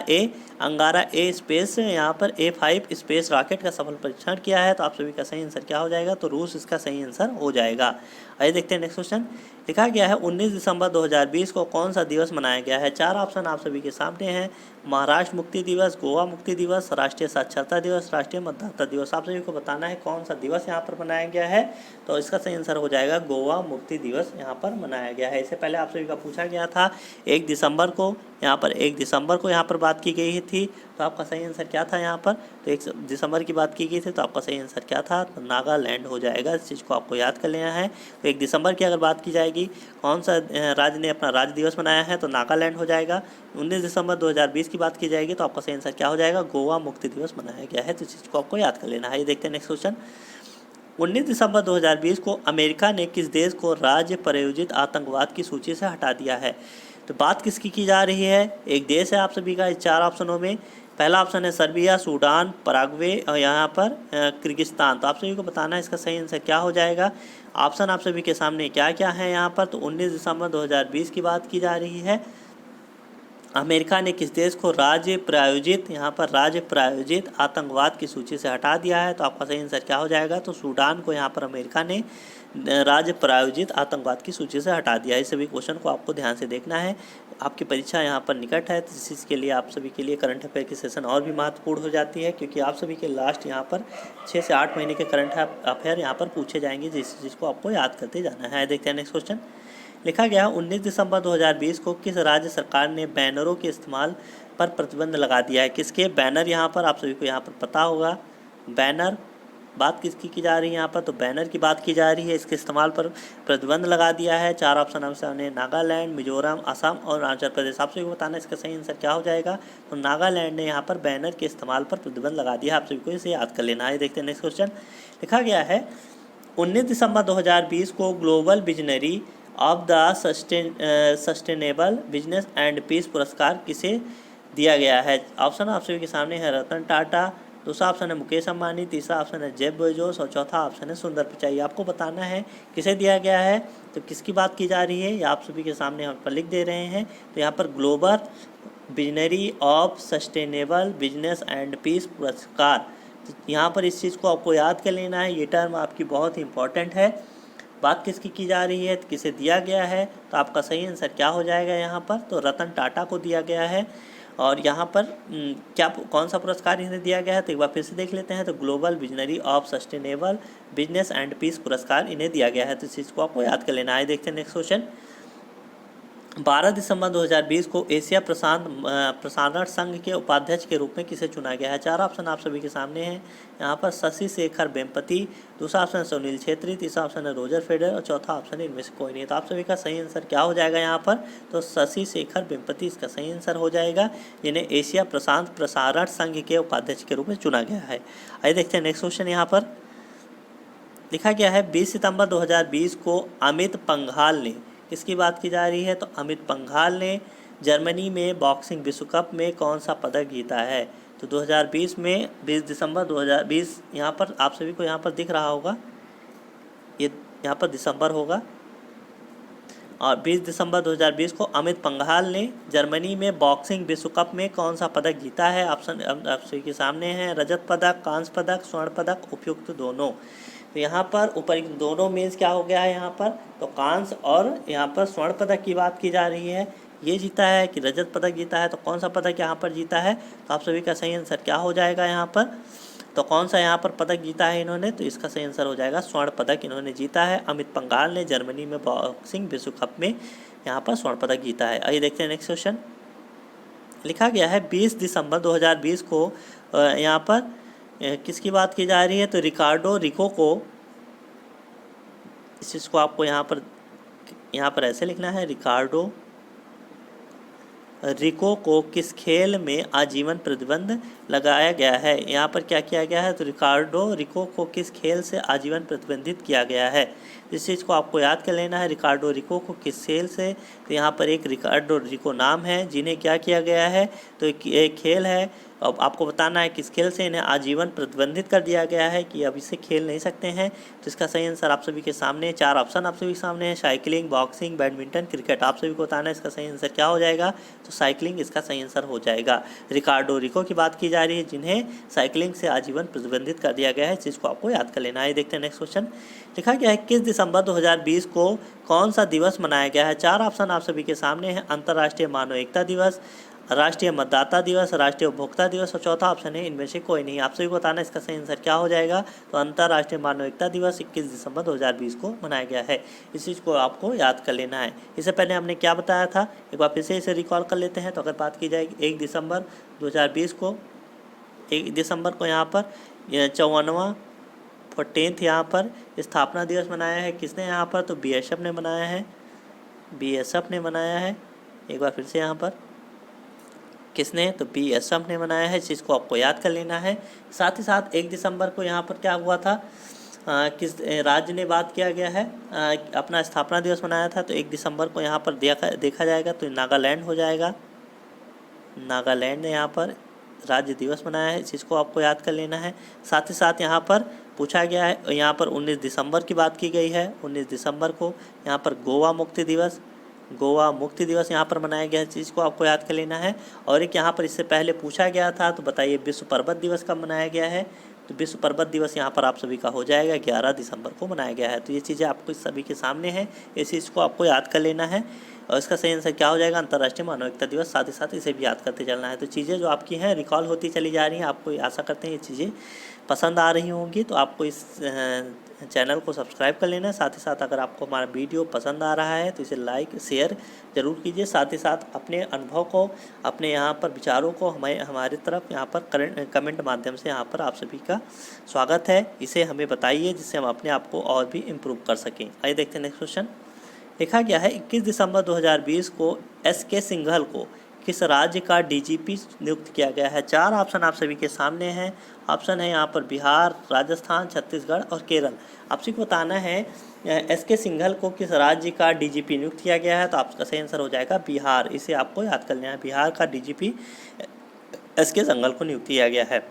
ए स्पेस यहाँ पर A5 स्पेस रॉकेट का सफल परीक्षण किया है? तो आप सभी का सही आंसर क्या हो जाएगा? तो रूस इसका सही आंसर हो जाएगा। आइए देखते हैं नेक्स्ट क्वेश्चन। लिखा गया है 19 दिसंबर 2020 को कौन सा दिवस मनाया गया है? 4 ऑप्शन आप सभी के सामने हैं। महाराष्ट्र मुक्ति दिवस, गोवा मुक्ति दिवस, राष्ट्रीय साक्षरता दिवस, राष्ट्रीय मतदाता दिवस। आप सभी को बताना है कौन सा दिवस यहाँ पर मनाया गया है। तो इसका सही आंसर हो जाएगा गोवा मुक्ति दिवस यहाँ पर मनाया गया है। इससे पहले आप सभी का पूछा गया था 1 दिसंबर को, यहाँ पर 1 दिसंबर को यहाँ पर बात की गई थी। तो आपका सही आंसर क्या था यहाँ पर? तो 1 दिसंबर की बात की गई थी, तो आपका सही आंसर क्या था? तो नागालैंड हो जाएगा। इस चीज़ को आपको याद कर लेना है। तो 1 दिसंबर की अगर बात की जाएगी कौन सा राज्य ने अपना राज्य दिवस मनाया है? तो नागालैंड हो जाएगा। 19 दिसंबर 2020 की बात की जाएगी तो आपका सही आंसर क्या हो जाएगा? गोवा मुक्ति दिवस मनाया गया है। तो इस चीज़ को आपको याद कर लेना है। ये देखते हैं नेक्स्ट क्वेश्चन। 19 दिसंबर 2020 को अमेरिका ने किस देश को राज्य प्रायोजित आतंकवाद की सूची से हटा दिया है? तो बात किसकी की जा रही है? एक देश है आप सभी का इस 4 ऑप्शनों में। पहला ऑप्शन है सर्बिया, सूडान, पराग्वे और यहाँ पर किर्गिस्तान। तो आप सभी को बताना है इसका सही आंसर क्या हो जाएगा। ऑप्शन आप सभी के सामने क्या क्या है यहाँ पर? तो 19 दिसंबर 2020 की बात की जा रही है। अमेरिका ने किस देश को राज्य प्रायोजित आतंकवाद की सूची से हटा दिया है? तो आपका सही आंसर क्या हो जाएगा? तो सूडान को यहाँ पर अमेरिका ने राज्य प्रायोजित आतंकवाद की सूची से हटा दिया है। इस सभी क्वेश्चन को आपको ध्यान से देखना है। आपकी परीक्षा यहाँ पर निकट है, तो इस चीज़ के लिए आप सभी के लिए करंट अफेयर की सेशन और भी महत्वपूर्ण हो जाती है, क्योंकि आप सभी के लास्ट यहाँ पर 6 से 8 महीने के करंट अफेयर यहाँ पर पूछे जाएंगे, जिस चीज़ को आपको याद करते जाना है। देखते हैं नेक्स्ट क्वेश्चन। लिखा गया 19 दिसंबर 2020 को किस राज्य सरकार ने बैनरों के इस्तेमाल पर प्रतिबंध लगा दिया है? किसके बैनर यहाँ पर? आप सभी को यहाँ पर पता होगा। बैनर बात किसकी की जा रही है यहाँ पर? तो बैनर की बात की जा रही है। इसके इस्तेमाल पर प्रतिबंध लगा दिया है। 4 ऑप्शन हम सामने नागालैंड, मिजोरम, असम और अरुणाचल प्रदेश। आप सभी को बताना है इसका सही आंसर क्या हो जाएगा। तो नागालैंड ने यहाँ पर बैनर के इस्तेमाल पर प्रतिबंध लगा दिया। आप सभी को इसे याद कर लेना है। देखते हैं नेक्स्ट क्वेश्चन। लिखा गया है 19 दिसंबर 2020 को global visionary of the sustainable business and peace पुरस्कार किसे दिया गया है? ऑप्शन आप सभी के सामने है रतन टाटा, दूसरा ऑप्शन है मुकेश अंबानी, तीसरा ऑप्शन है जेफ बेजोस और चौथा ऑप्शन है सुंदर पिचाई। आपको बताना है किसे दिया गया है, तो किसकी बात की जा रही है ये आप सभी के सामने हम पर लिख दे रहे हैं। तो यहाँ पर global visionary of sustainable business and peace पुरस्कार, तो यहाँ पर इस चीज़ को आपको याद कर लेना है, ये टर्म आपकी बहुत ही इंपॉर्टेंट है। बात किसकी की जा रही है, तो किसे दिया गया है, तो आपका सही आंसर क्या हो जाएगा यहाँ पर, तो रतन टाटा को दिया गया है। और यहाँ पर क्या कौन सा पुरस्कार इन्हें दिया गया है, तो एक बार फिर से देख लेते हैं। तो global visionary of sustainable business and peace पुरस्कार इन्हें दिया गया है, तो इस चीज़ को आपको याद कर लेना है। देखते हैं नेक्स्ट क्वेश्चन। 12 दिसंबर 2020 को एशिया प्रसारण संघ के उपाध्यक्ष के रूप में किसे चुना गया है। चार ऑप्शन आप सभी के सामने हैं यहाँ पर, शशि शेखर वेम्पति, दूसरा ऑप्शन है सुनील छेत्री, तीसरा ऑप्शन है रोजर फेडरर और चौथा ऑप्शन है इनमें से कोई नहीं। तो आप सभी का सही आंसर क्या हो जाएगा यहाँ पर, तो शशि शेखर वेम्पति इसका सही आंसर हो जाएगा, जिन्हें एशिया प्रशांत प्रसारण संघ के उपाध्यक्ष के रूप में चुना गया है। आइए देखते हैं नेक्स्ट क्वेश्चन। यहाँ पर लिखा गया है 20 सितंबर 2020 को अमित पंघाल ने, किसकी बात की जा रही है, तो अमित पंघाल ने जर्मनी में बॉक्सिंग विश्व कप में कौन सा पदक जीता है। तो 2020 में 20 दिसंबर 2020 यहाँ पर आप सभी को यहाँ पर दिख रहा होगा, ये यहाँ पर दिसंबर होगा, और 20 दिसंबर 2020 को अमित पंघाल ने जर्मनी में बॉक्सिंग विश्व कप में कौन सा पदक जीता है। ऑप्शन आप सभी के सामने हैं, रजत पदक, कांस्य पदक, स्वर्ण पदक, उपयुक्त दोनों। तो यहाँ पर ऊपर दोनों मीन्स क्या हो गया है यहाँ पर, तो कांस्य और यहाँ पर स्वर्ण पदक की बात की जा रही है, ये जीता है कि रजत पदक जीता है, तो कौन सा पदक यहाँ पर जीता है, तो आप सभी का सही आंसर क्या हो जाएगा यहाँ पर, तो कौन सा यहाँ पर पदक जीता है इन्होंने, तो इसका सही आंसर हो जाएगा स्वर्ण पदक इन्होंने जीता है। अमित पंघाल ने जर्मनी में बॉक्सिंग विश्व कप में यहाँ पर स्वर्ण पदक जीता है। आइए देखते हैं नेक्स्ट क्वेश्चन। लिखा गया है 20 दिसंबर 2020 को यहाँ पर किसकी बात की जा रही है, तो रिकार्डो रिको को, इस चीज़ को आपको यहाँ पर ऐसे लिखना है, रिकार्डो रिको को किस खेल में आजीवन प्रतिबंध लगाया गया है। यहाँ पर क्या किया गया है, तो रिकार्डो रिको को किस खेल से आजीवन प्रतिबंधित किया गया है, इस चीज़ को आपको याद कर लेना है। रिकार्डो रिको को किस खेल से, तो यहाँ पर एक रिकार्डो रिको नाम है जिन्हें क्या किया गया है, तो एक खेल है, अब आपको बताना है किस खेल से इन्हें आजीवन प्रतिबंधित कर दिया गया है कि अब इसे खेल नहीं सकते हैं। तो इसका सही आंसर आप सभी के सामने, चार ऑप्शन आप सभी के सामने है, साइकिलिंग, बॉक्सिंग, बैडमिंटन, क्रिकेट। आप सभी को बताना है इसका सही आंसर क्या हो जाएगा, तो साइकिलिंग इसका सही आंसर हो जाएगा। रिकार्डो रिको की बात की जा रही है जिन्हें साइकिलिंग से आजीवन प्रतिबंधित कर दिया गया है, इस चीज़ को आपको याद कर लेना है। देखते हैं नेक्स्ट क्वेश्चन। लिखा गया है 21 दिसंबर 2020 को कौन सा दिवस मनाया गया है। चार ऑप्शन आप सभी के सामने हैं, अंतर्राष्ट्रीय मानव एकता दिवस, राष्ट्रीय मतदाता दिवस, राष्ट्रीय उपभोक्ता दिवस और चौथा ऑप्शन है इनमें से कोई नहीं। आप सभी को बताना है इसका सही आंसर क्या हो जाएगा, तो अंतर्राष्ट्रीय मानव एकता दिवस 21 दिसंबर 2020 को मनाया गया है, इस चीज़ को आपको याद कर लेना है। इससे पहले हमने क्या बताया था, एक बार फिर से इसे रिकॉल कर लेते हैं। तो अगर बात की जाएगी 1 दिसंबर 2020 को, 1 दिसंबर को यहाँ पर 54वां 14th यहाँ पर स्थापना दिवस मनाया है, किसने यहाँ पर, तो BSF ने मनाया है, BSF ने मनाया है। एक बार फिर से यहाँ पर किसने, तो BSF ने मनाया है, इस चीज़ को आपको याद कर लेना है। साथ ही साथ 1 दिसंबर को यहाँ पर क्या हुआ था, किस राज्य ने बात किया गया है अपना स्थापना दिवस मनाया था, तो 1 दिसंबर को यहाँ पर देखा जाएगा तो नागालैंड हो जाएगा, नागालैंड ने यहाँ पर राज्य दिवस मनाया है, इस चीज़ को आपको याद कर लेना है। साथ ही साथ यहाँ पर पूछा गया है, यहाँ पर 19 दिसंबर की बात की गई है, 19 दिसंबर को यहाँ पर गोवा मुक्ति दिवस यहाँ पर मनाया गया है, चीज़ को आपको याद कर लेना है। और एक यहाँ पर इससे पहले पूछा गया था, तो बताइए विश्व पर्वत दिवस कब मनाया गया है, तो विश्व पर्वत दिवस यहाँ पर आप सभी का हो जाएगा 11 दिसंबर को मनाया गया है। तो ये चीज़ें आपको सभी के सामने हैं, इस चीज़ को आपको याद कर लेना है। और इसका सही आंसर क्या हो जाएगा, अंतर्राष्ट्रीय मानव एकता दिवस। साथ ही साथ इसे भी याद करते चलना है। तो चीज़ें जो आपकी हैं रिकॉल होती चली जा रही हैं, आपको आशा करते हैं ये चीज़ें पसंद आ रही होंगी। तो आपको इस चैनल को सब्सक्राइब कर लेना है। साथ ही साथ अगर आपको हमारा वीडियो पसंद आ रहा है तो इसे लाइक शेयर ज़रूर कीजिए। साथ ही साथ अपने अनुभव को, अपने यहाँ पर विचारों को हमारी तरफ यहाँ पर कमेंट माध्यम से यहाँ पर आप सभी का स्वागत है, इसे हमें बताइए जिससे हम अपने आप को और भी इम्प्रूव कर सकें। आइए देखते हैं नेक्स्ट क्वेश्चन। लिखा गया है 21 दिसंबर 2020 को SK सिंघल को किस राज्य का DGP नियुक्त किया गया है। चार ऑप्शन आप सभी के सामने हैं। ऑप्शन है यहाँ पर बिहार, राजस्थान, छत्तीसगढ़ और केरल। आपसे बताना है SK सिंघल को किस राज्य का DGP नियुक्त किया गया है, तो आपका सही आंसर हो जाएगा बिहार। इसे आपको याद कर लेना है, बिहार का DGP SK सिंघल को नियुक्त किया गया है।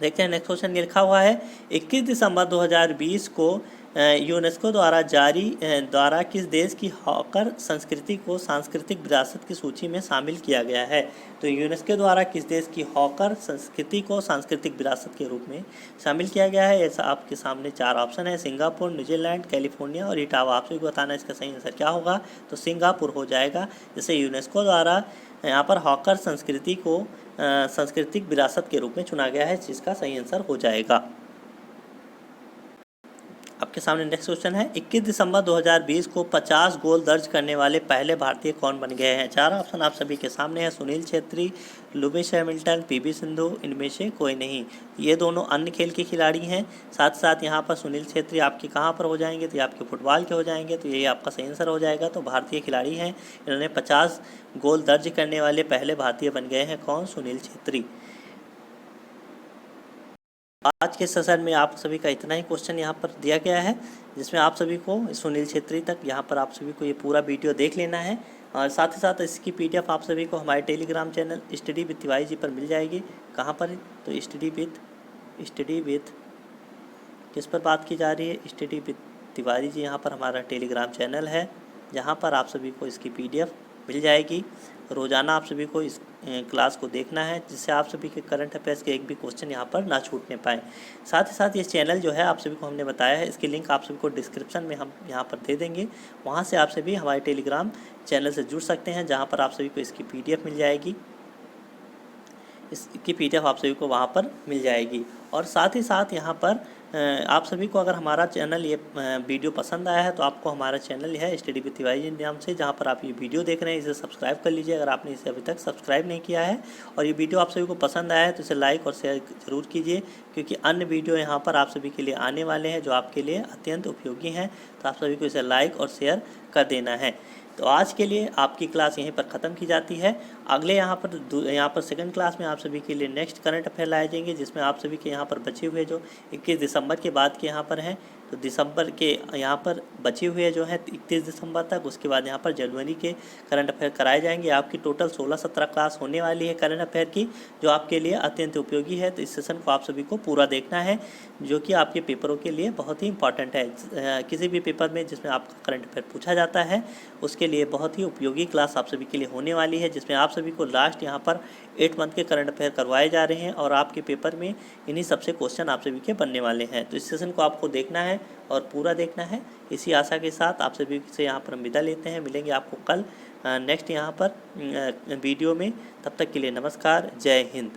देखते हैं नेक्स्ट क्वेश्चन, ये लिखा हुआ है 21 दिसंबर 2020 को यूनेस्को द्वारा किस देश की हॉकर संस्कृति को सांस्कृतिक विरासत की सूची में शामिल किया गया है। तो यूनेस्को द्वारा किस देश की हॉकर संस्कृति को सांस्कृतिक विरासत के रूप में शामिल किया गया है। ऐसा आपके सामने 4 ऑप्शन है, सिंगापुर, न्यूजीलैंड, कैलिफोर्निया और इटावा। आप सभी को बताना इसका सही आंसर क्या होगा। तो सिंगापुर हो जाएगा। जैसे यूनेस्को द्वारा यहाँ पर हॉकर संस्कृति को सांस्कृतिक विरासत के रूप में चुना गया है, जिसका सही आंसर हो जाएगा। आपके सामने नेक्स्ट क्वेश्चन है 21 दिसंबर 2020 को 50 गोल दर्ज करने वाले पहले भारतीय कौन बन गए हैं। 4 ऑप्शन आप सभी के सामने है, Sunil Chhetri, Lewis Hamilton, PV Sindhu, इनमें से कोई नहीं। ये दोनों अन्य खेल के खिलाड़ी हैं। साथ साथ यहाँ पर सुनील छेत्री आपके कहाँ पर हो जाएंगे, तो ये आपके फुटबॉल के हो जाएंगे। तो यही आपका सही आंसर हो जाएगा। तो भारतीय खिलाड़ी हैं, इन्होंने 50 गोल दर्ज करने वाले पहले भारतीय बन गए हैं। कौन? सुनील छेत्री। आज के सेशन में आप सभी का इतना ही क्वेश्चन यहाँ पर दिया गया है, जिसमें आप सभी को सुनील छेत्री तक यहाँ पर आप सभी को ये पूरा वीडियो देख लेना है। और साथ ही साथ इसकी PDF आप सभी को हमारे Telegram channel study with Tiwari ji पर मिल जाएगी। कहाँ पर? तो स्टडी विद किस पर बात की जा रही है? स्टडी विद तिवारी जी, यहाँ पर हमारा टेलीग्राम चैनल है, जहाँ पर आप सभी को इसकी PDF मिल जाएगी। रोज़ाना आप सभी को इस क्लास को देखना है, जिससे आप सभी के करंट अफेयर्स के एक भी क्वेश्चन यहाँ पर ना छूटने पाए। साथ ही साथ ये चैनल जो है आप सभी को हमने बताया है, इसकी लिंक आप सभी को डिस्क्रिप्शन में हम यहाँ पर दे देंगे। वहाँ से आप सभी हमारे टेलीग्राम चैनल से जुड़ सकते हैं, जहाँ पर आप सभी को इसकी PDF मिल जाएगी। इसकी PDF आप सभी को वहाँ पर मिल जाएगी। और साथ ही साथ यहाँ पर आप सभी को अगर हमारा चैनल ये वीडियो पसंद आया है, तो आपको हमारा चैनल है स्टडी विद तिवारी जी नाम से, जहाँ पर आप ये वीडियो देख रहे हैं, इसे सब्सक्राइब कर लीजिए अगर आपने इसे अभी तक सब्सक्राइब नहीं किया है। और ये वीडियो आप सभी को पसंद आया है तो इसे लाइक और शेयर ज़रूर कीजिए, क्योंकि अन्य वीडियो यहाँ पर आप सभी के लिए आने वाले हैं जो आपके लिए अत्यंत उपयोगी हैं। तो आप सभी को इसे लाइक और शेयर कर देना है। तो आज के लिए आपकी क्लास यहीं पर ख़त्म की जाती है। अगले यहाँ पर सेकंड क्लास में आप सभी के लिए नेक्स्ट करंट अफेयर लाए जाएंगे, जिसमें आप सभी के यहाँ पर बचे हुए जो 21 दिसंबर के बाद के यहाँ पर हैं, तो दिसंबर के यहाँ पर बचे हुए जो हैं 31 दिसंबर तक, उसके बाद यहाँ पर जनवरी के करंट अफेयर कराए जाएंगे। आपकी टोटल 16-17 क्लास होने वाली है करंट अफेयर की, जो आपके लिए अत्यंत उपयोगी है। तो इस सेशन को आप सभी को पूरा देखना है, जो कि आपके पेपरों के लिए बहुत ही इंपॉर्टेंट है। किसी भी पेपर में जिसमें आपका करंट अफेयर पूछा जाता है, उसके लिए बहुत ही उपयोगी क्लास आप सभी के लिए होने वाली है, जिसमें आप सभी को लास्ट यहाँ पर 8 मंथ के करंट अफेयर करवाए जा रहे हैं, और आपके पेपर में इन्हीं सबसे क्वेश्चन आप सभी के बनने वाले हैं। तो इस सेशन को आपको देखना है और पूरा देखना है। इसी आशा के साथ आप सभी से यहाँ पर हम विदा लेते हैं। मिलेंगे आपको कल नेक्स्ट यहाँ पर वीडियो में। तब तक के लिए नमस्कार, जय हिंद।